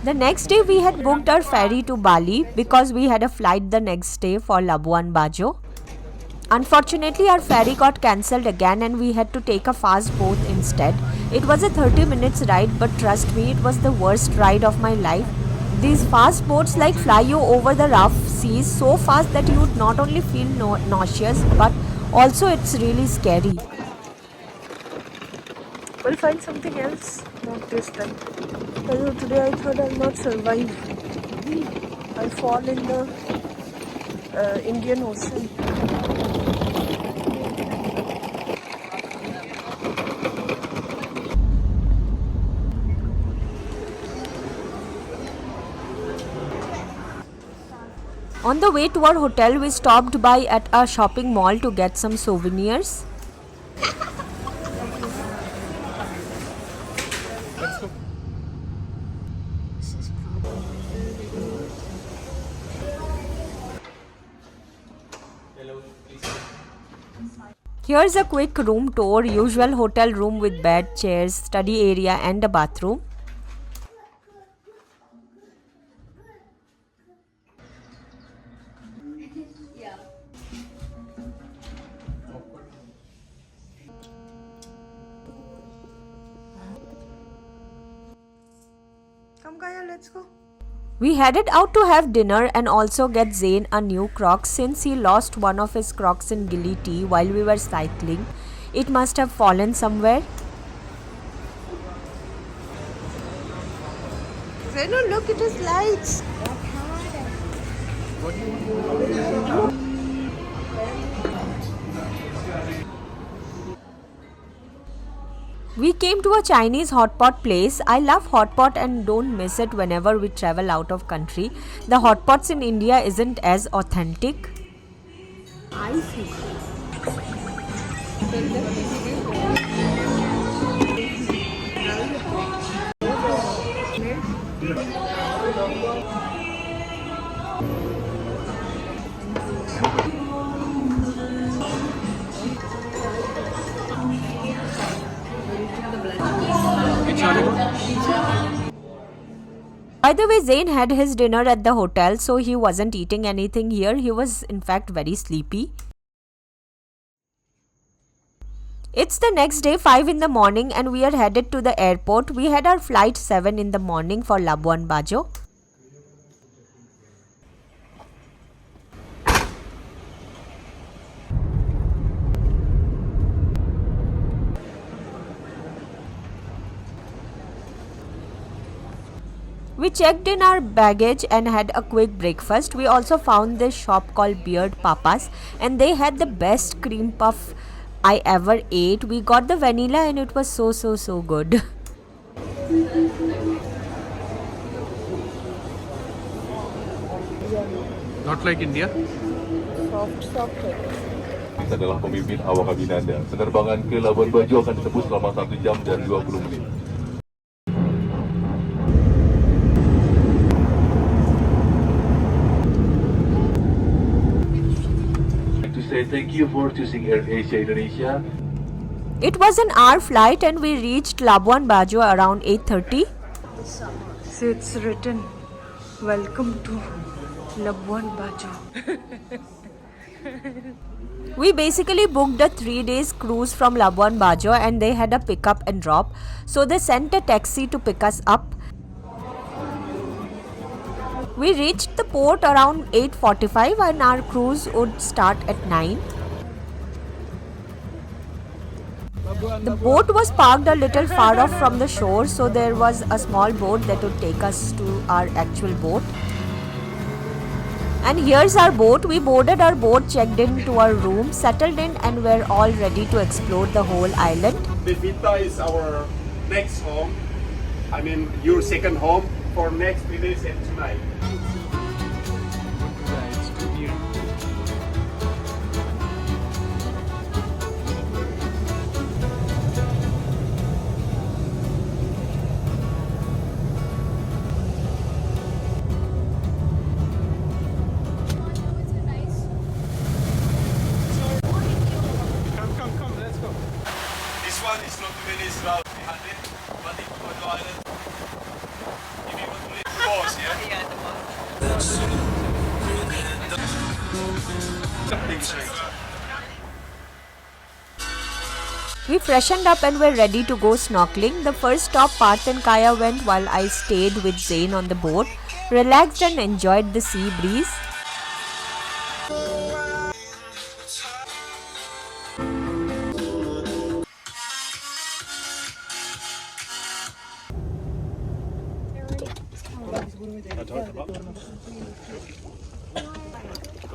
The next day we had booked our ferry to Bali because we had a flight the next day for Labuan Bajo. Unfortunately, our ferry got cancelled again and we had to take a fast boat instead. It was a 30 minutes ride, but trust me, it was the worst ride of my life. These fast boats like fly you over the rough seas so fast that you would not only feel nauseous, but also it's really scary. We'll find something else. Not this time. Although today I thought I'll not survive. I'll fall in the Indian Ocean. On the way to our hotel, we stopped by at a shopping mall to get some souvenirs. Here's a quick room tour. Usual hotel room with bed, chairs, study area and a bathroom. Come Kaya, let's go. We headed out to have dinner and also get Zain a new Crocs since he lost one of his Crocs in Gili T while we were cycling. It must have fallen somewhere. No, look, it has lights. We came to a Chinese hot pot place. I love hot pot and don't miss it whenever we travel out of country. The hot pots in India isn't as authentic. I see. By the way, Zain had his dinner at the hotel, so he wasn't eating anything here. He was in fact very sleepy. It's the next day, 5 in the morning, and we are headed to the airport. We had our flight 7 in the morning for Labuan Bajo. We checked in our baggage and had a quick breakfast. We also found this shop called Beard Papas, and they had the best cream puff I ever ate. We got the vanilla and it was so good. Not like India? Soft. Adalah pemimpin awak kabin anda. Penerbangan ke Labuan Bajo akan ditembus selama 1 jam dan 20 menit. To say thank you for choosing Air Asia Indonesia. It was an hour flight and we reached Labuan Bajo around 8:30. See, it's written, welcome to Labuan Bajo. We basically booked a 3 days cruise from Labuan Bajo and they had a pickup and drop. So they sent a taxi to pick us up. We reached the port around 8:45 and our cruise would start at 9. The boat was parked a little far off from the shore, so there was a small boat that would take us to our actual boat. And here's our boat. We boarded our boat, checked in to our room, settled in, and we're all ready to explore the whole island. Vita is our next home. I mean, your second home for next 3 days and tonight. It's too near. Come, let's go. This one is not 2 minutes route. We had it, but it was the island. If you want to leave, pause, yeah? Yeah, the pause. We freshened up and were ready to go snorkeling. The first stop Parth and Kaya went while I stayed with Zain on the boat, relaxed and enjoyed the sea breeze.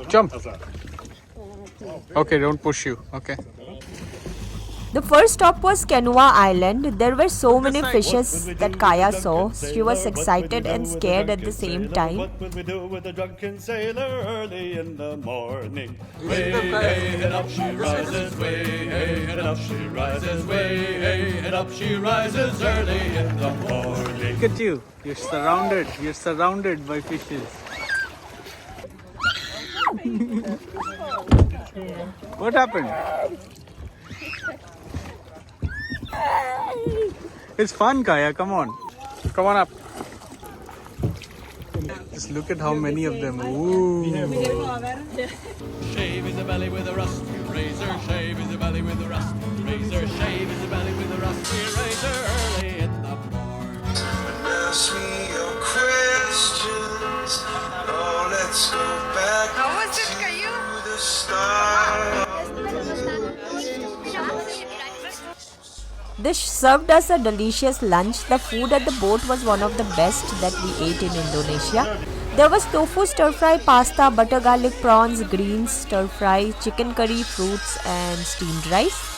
Jump. Okay, don't push you. Okay. The first stop was Kenua Island. There were so many fishes that Kaya saw. She was excited and scared at the same time. What will we do with a drunken sailor early in the morning? Way, hey, and up she rises, way, hey, and up she rises, way, hey, and up she rises early in the morning. Look at you. You're surrounded by fishes. What happened? It's fun, Kaya. Come on. Come on up. Just look at how many of them. Ooh. Shave his belly with a rusty razor, shave his belly with a rusty razor, shave his belly with a rusty razor early in the morning. Ask me your questions. Oh, let's go back to the start. They served us a delicious lunch. The food at the boat was one of the best that we ate in Indonesia. There was tofu stir-fry, pasta, butter garlic prawns, greens stir-fry, chicken curry, fruits and steamed rice.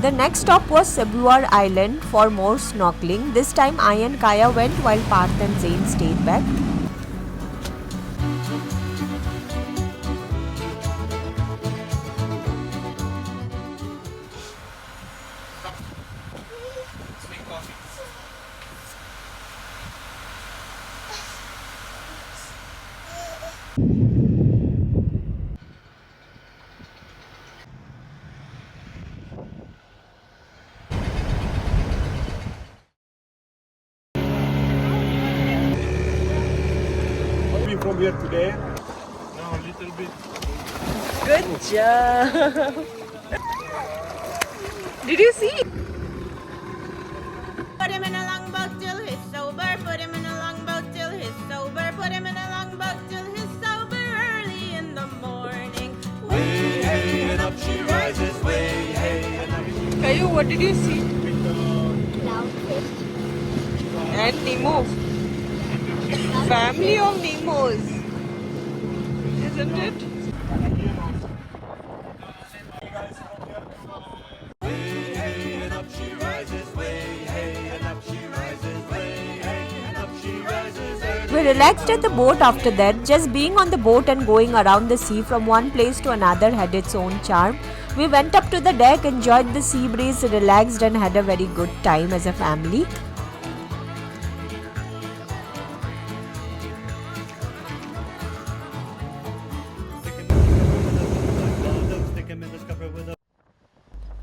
The next stop was Sebuar Island for more snorkeling. This time I and Kaya went while Parth and Zain stayed back. From here today. No, a little bit. Good job. Did you see? Put him in a longboat till he's sober. Put him in a longboat till he's sober. Put him in a longboat till he's sober early in the morning. Way, hey, and up she rises. Way, hey, and up she rises. Kayu, what did you see? And Nemo. Family of Nemos. Isn't it? Way, hey, and up she rises. Way, hey, and up she rises. Way, hey, and up she rises. We relaxed at the boat after that. Just being on the boat and going around the sea from one place to another had its own charm. We went up to the deck, enjoyed the sea breeze, relaxed and had a very good time as a family.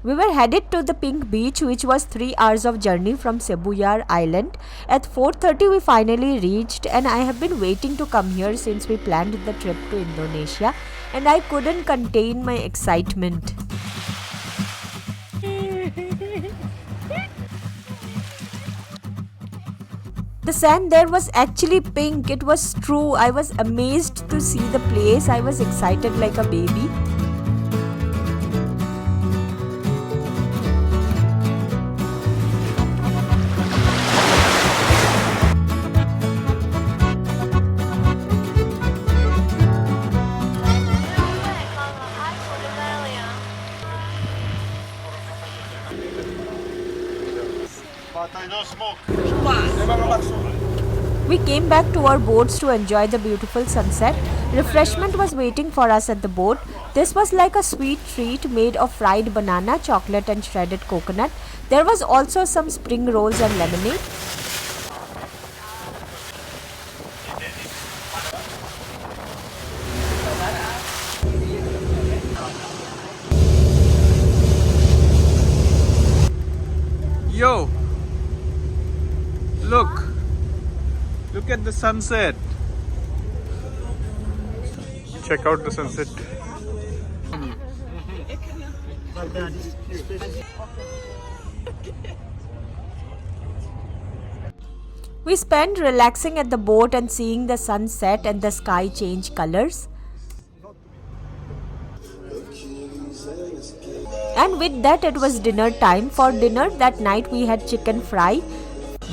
We were headed to the Pink Beach, which was 3 hours of journey from Sebuar Island. At 4:30 we finally reached, and I have been waiting to come here since we planned the trip to Indonesia, and I couldn't contain my excitement. The sand there was actually pink. It was true. I was amazed to see the place. I was excited like a baby. But I don't smoke. We came back to our boats to enjoy the beautiful sunset. Refreshment was waiting for us at the boat. This was like a sweet treat made of fried banana, chocolate and shredded coconut. There was also some spring rolls and lemonade. Yo, look at the sunset. Check out the sunset. We spent relaxing at the boat and seeing the sunset and the sky change colors. And with that, it was dinner time. For dinner that night we had chicken fry,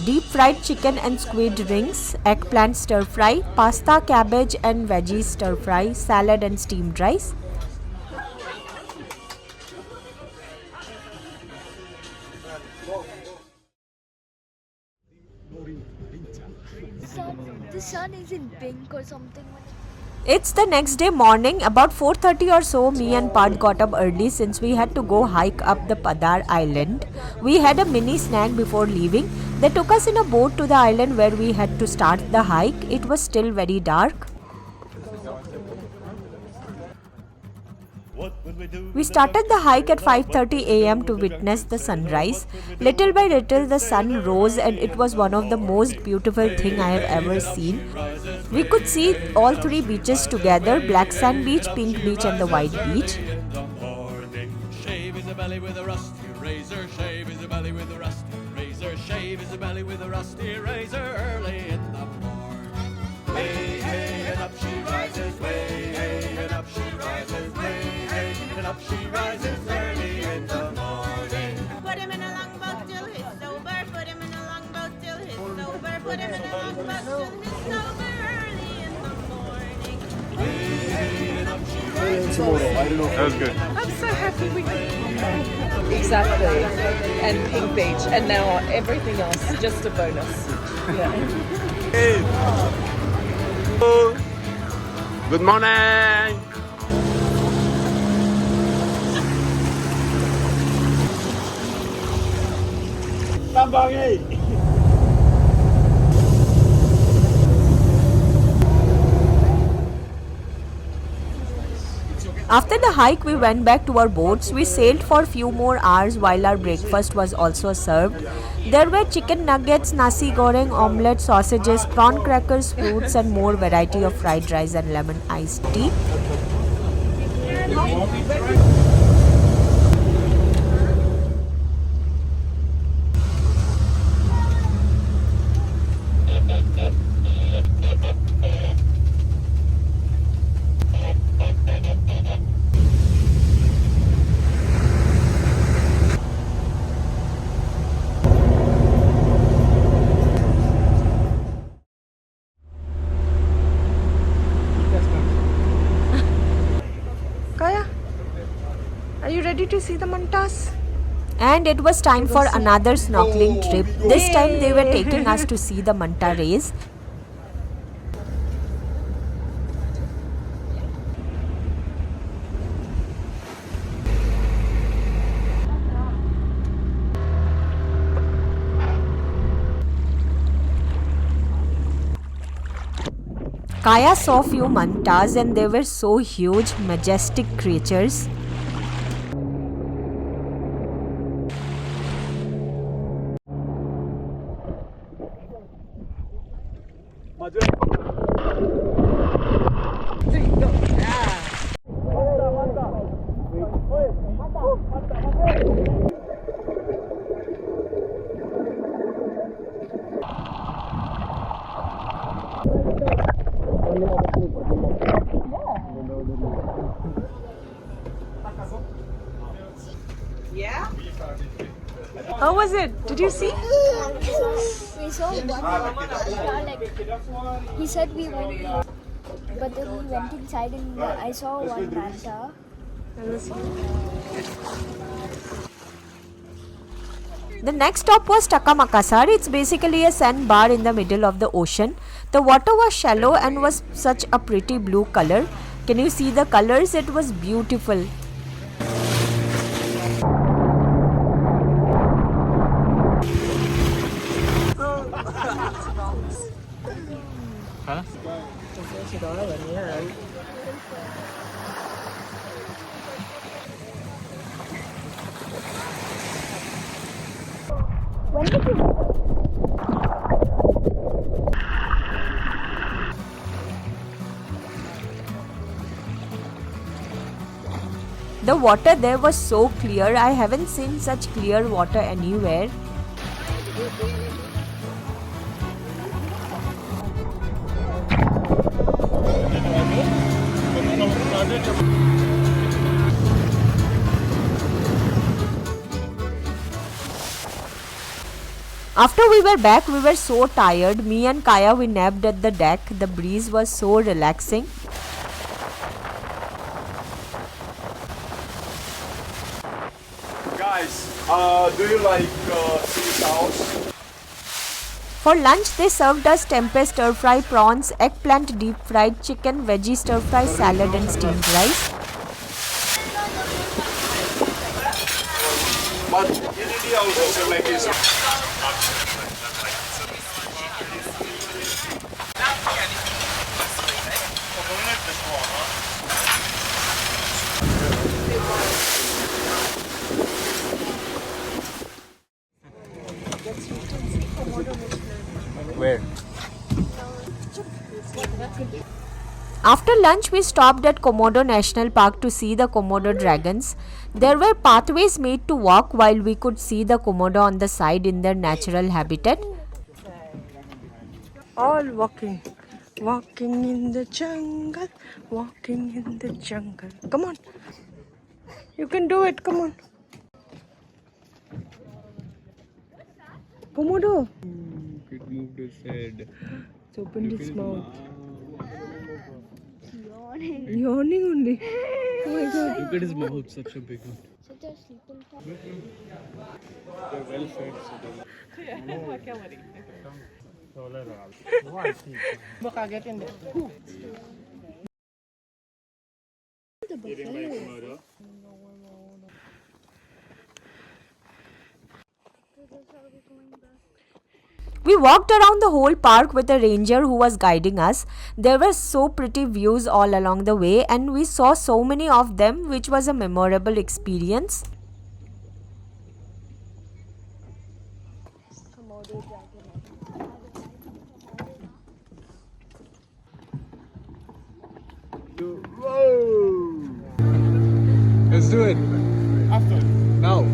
deep fried chicken and squid rings, eggplant stir fry, pasta, cabbage and veggies stir fry, salad and steamed rice. The sun is in pink or something. It's the next day morning, about 4:30 or so. Me and Pad got up early since we had to go hike up the Padar Island. We had a mini snack before leaving. They took us in a boat to the island where we had to start the hike. It was still very dark. We started the hike at 5:30 a.m. to witness the sunrise. Little by little the sun rose and it was one of the most beautiful thing I have ever seen. We could see all three beaches together, Black Sand Beach, Pink Beach and the White Beach. Shave his belly with a rusty razor. Shave his belly with a rusty razor. Shave his belly with a rusty razor early in the morning. Way, hey, and up she rises. Way, hey, and up she rises. Way, hey, and up she rises early in the morning. Put him in a longboat till he's sober. Put him in a longboat till he's sober. Put him in a longboat till he's sober early in the morning. Way, hey, and up she rises. That was good. I'm so happy we did. Exactly. And Pink Beach. And now everything else, just a bonus. Yeah. Hey. Good morning. After the hike, we went back to our boats. We sailed for a few more hours while our breakfast was also served. There were chicken nuggets, nasi goreng, omelette, sausages, prawn crackers, fruits and more variety of fried rice and lemon iced tea. Kaya, are you ready to see the mantas? And it was time for another snorkeling trip. This time they were taking us to see the manta rays. Kaya saw few mantas and they were so huge, majestic creatures. Yeah? How was it? Did you see? We saw one, like, he said we went, but then we went inside and I saw one manta. The next stop was Takamakasar. It's basically a sandbar in the middle of the ocean. The water was shallow and was such a pretty blue color. Can you see the colors? It was beautiful. Hả? When did you? The water there was so clear. I haven't seen such clear water anywhere. After we were back, we were so tired. Me and Kaya, we napped at the deck. The breeze was so relaxing. Guys, do you like sea sauce? For lunch, they served us tempeh stir-fry prawns, eggplant deep-fried chicken, veggie stir-fry salad and steamed rice. But in India also they make this. Where? After lunch, we stopped at Komodo National Park to see the Komodo dragons. There were pathways made to walk while we could see the Komodo on the side in their natural habitat. All walking. Walking in the jungle. Walking in the jungle. Come on. You can do it. Come on. Komodo. It moved his head. It's opened its mouth. Yawning. Yawning only. Oh my god. Look at his mouth, such a big one. Such a sleeping time. They're well fed, so they The buffalo. We walked around the whole park with a ranger who was guiding us. There were so pretty views all along the way, and we saw so many of them, which was a memorable experience. Let's do it. After. Now.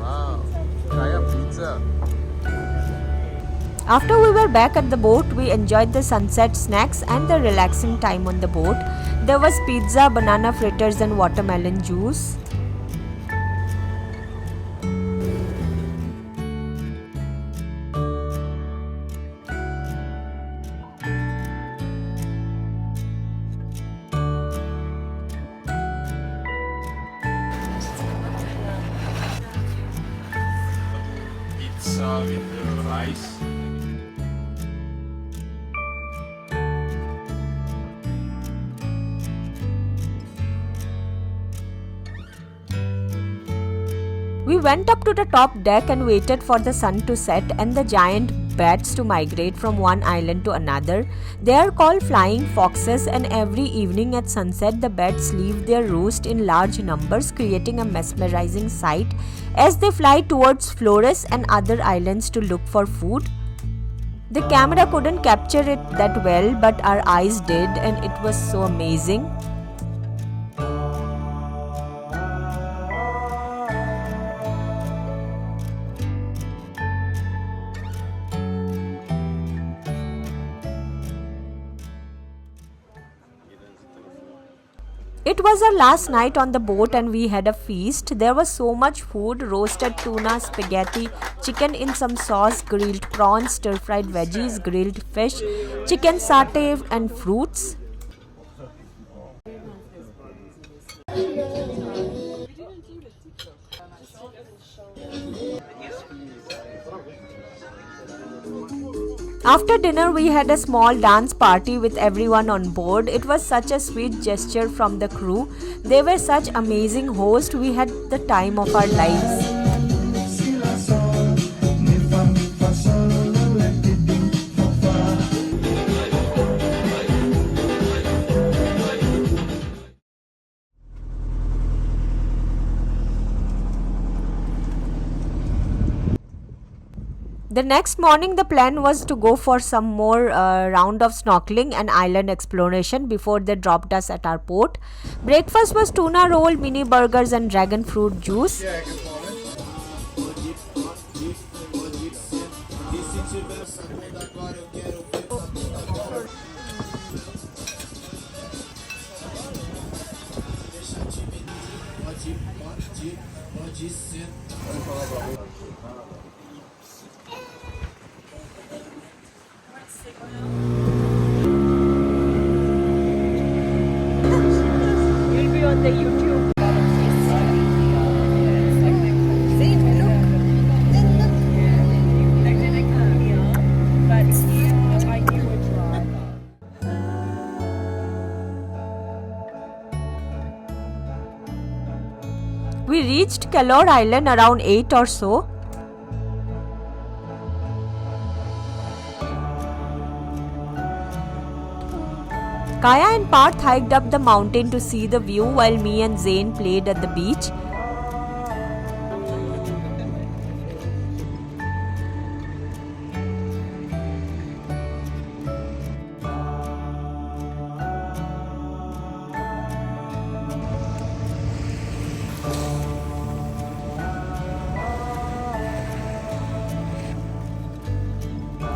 Wow. Try a pizza. After we were back at the boat, we enjoyed the sunset snacks and the relaxing time on the boat. There was pizza, banana fritters and watermelon juice. Pizza with the rice. We went up to the top deck and waited for the sun to set and the giant bats to migrate from one island to another. They are called flying foxes, and every evening at sunset the bats leave their roost in large numbers, creating a mesmerizing sight as they fly towards Flores and other islands to look for food. The camera couldn't capture it that well, but our eyes did, and it was so amazing. It was our last night on the boat and we had a feast. There was so much food: roasted tuna, spaghetti, chicken in some sauce, grilled prawns, stir-fried veggies, grilled fish, chicken satay and fruits. After dinner, we had a small dance party with everyone on board. It was such a sweet gesture from the crew. They were such amazing hosts. We had the time of our lives. The next morning, the plan was to go for some more round of snorkeling and island exploration before they dropped us at our port. Breakfast was tuna roll, mini burgers and dragon fruit juice. You'll be on the YouTube. reached Kelor Island around 8 or so. Kaya and Parth hiked up the mountain to see the view while me and Zain played at the beach.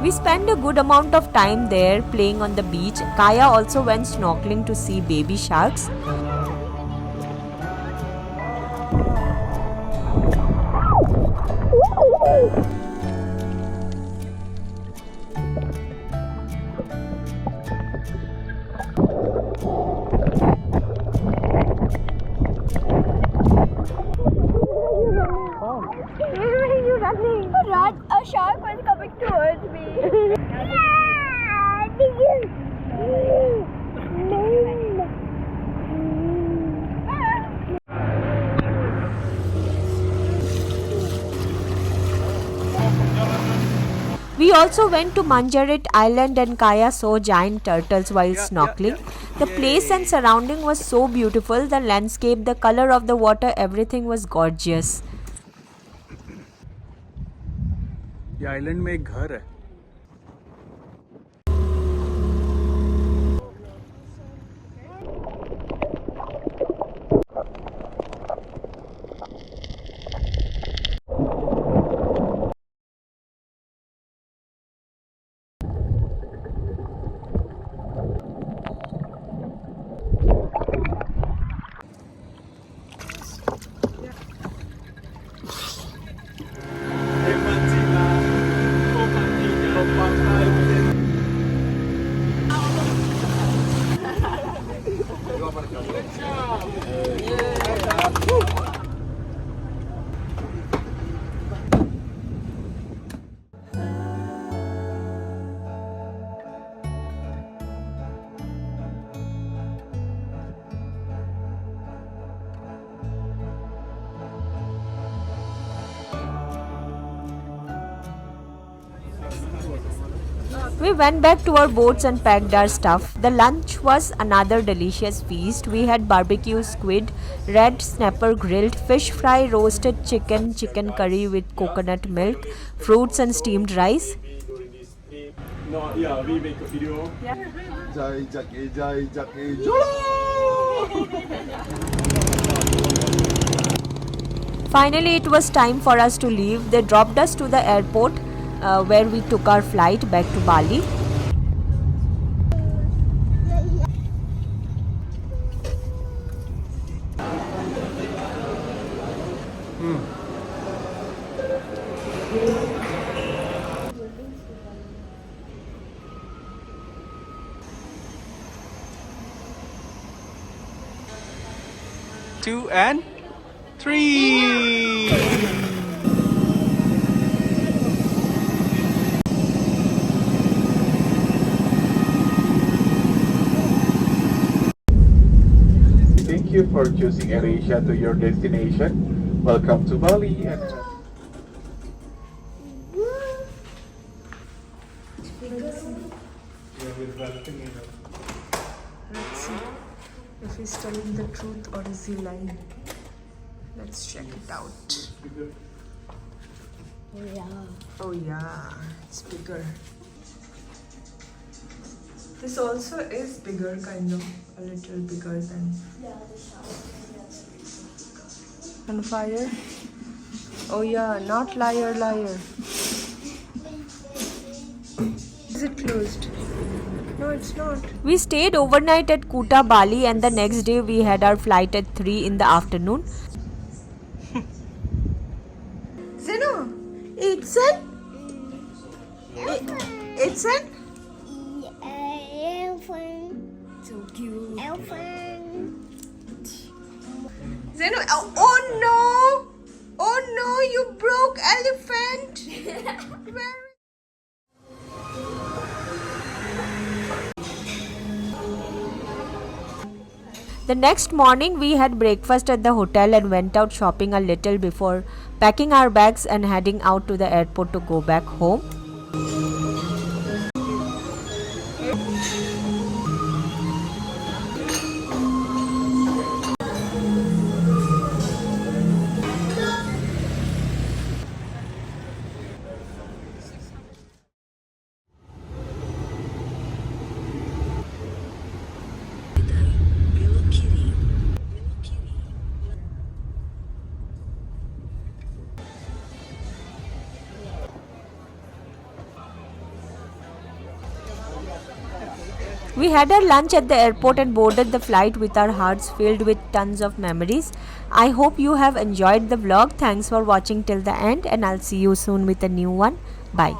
We spent a good amount of time there playing on the beach. Kaya also went snorkeling to see baby sharks. Where were you running? A shark was coming towards me. We also went to Manjarit Island and Kaya saw giant turtles while snorkeling. The place and surrounding was so beautiful. The landscape, the color of the water, everything was gorgeous. ये island में एक घर है. We went back to our boats and packed our stuff. The lunch was another delicious feast. We had barbecue squid, red snapper grilled, fish fry, roasted chicken, chicken curry with coconut milk, fruits and steamed rice. No, yeah, we make a video. Finally, it was time for us to leave. They dropped us to the airport where we took our flight back to Bali. Two and three. Thank you for choosing AirAsia to your destination. Welcome to Bali. And let's see if he's telling the truth or is he lying. Let's check it out. Oh yeah, it's bigger. This also is bigger, kind of a little bigger than. On fire? Oh yeah, not liar, liar. Is it closed? No, it's not. We stayed overnight at Kuta, Bali, and the next day we had our flight at 3 in the afternoon. Zeno, it's it? It's it? Elephant. So cute. Elephant. Zeno, oh no! Oh no, you broke elephant! The next morning we had breakfast at the hotel and went out shopping a little before packing our bags and heading out to the airport to go back home. We had our lunch at the airport and boarded the flight with our hearts filled with tons of memories. I hope you have enjoyed the vlog. Thanks for watching till the end, and I'll see you soon with a new one. Bye.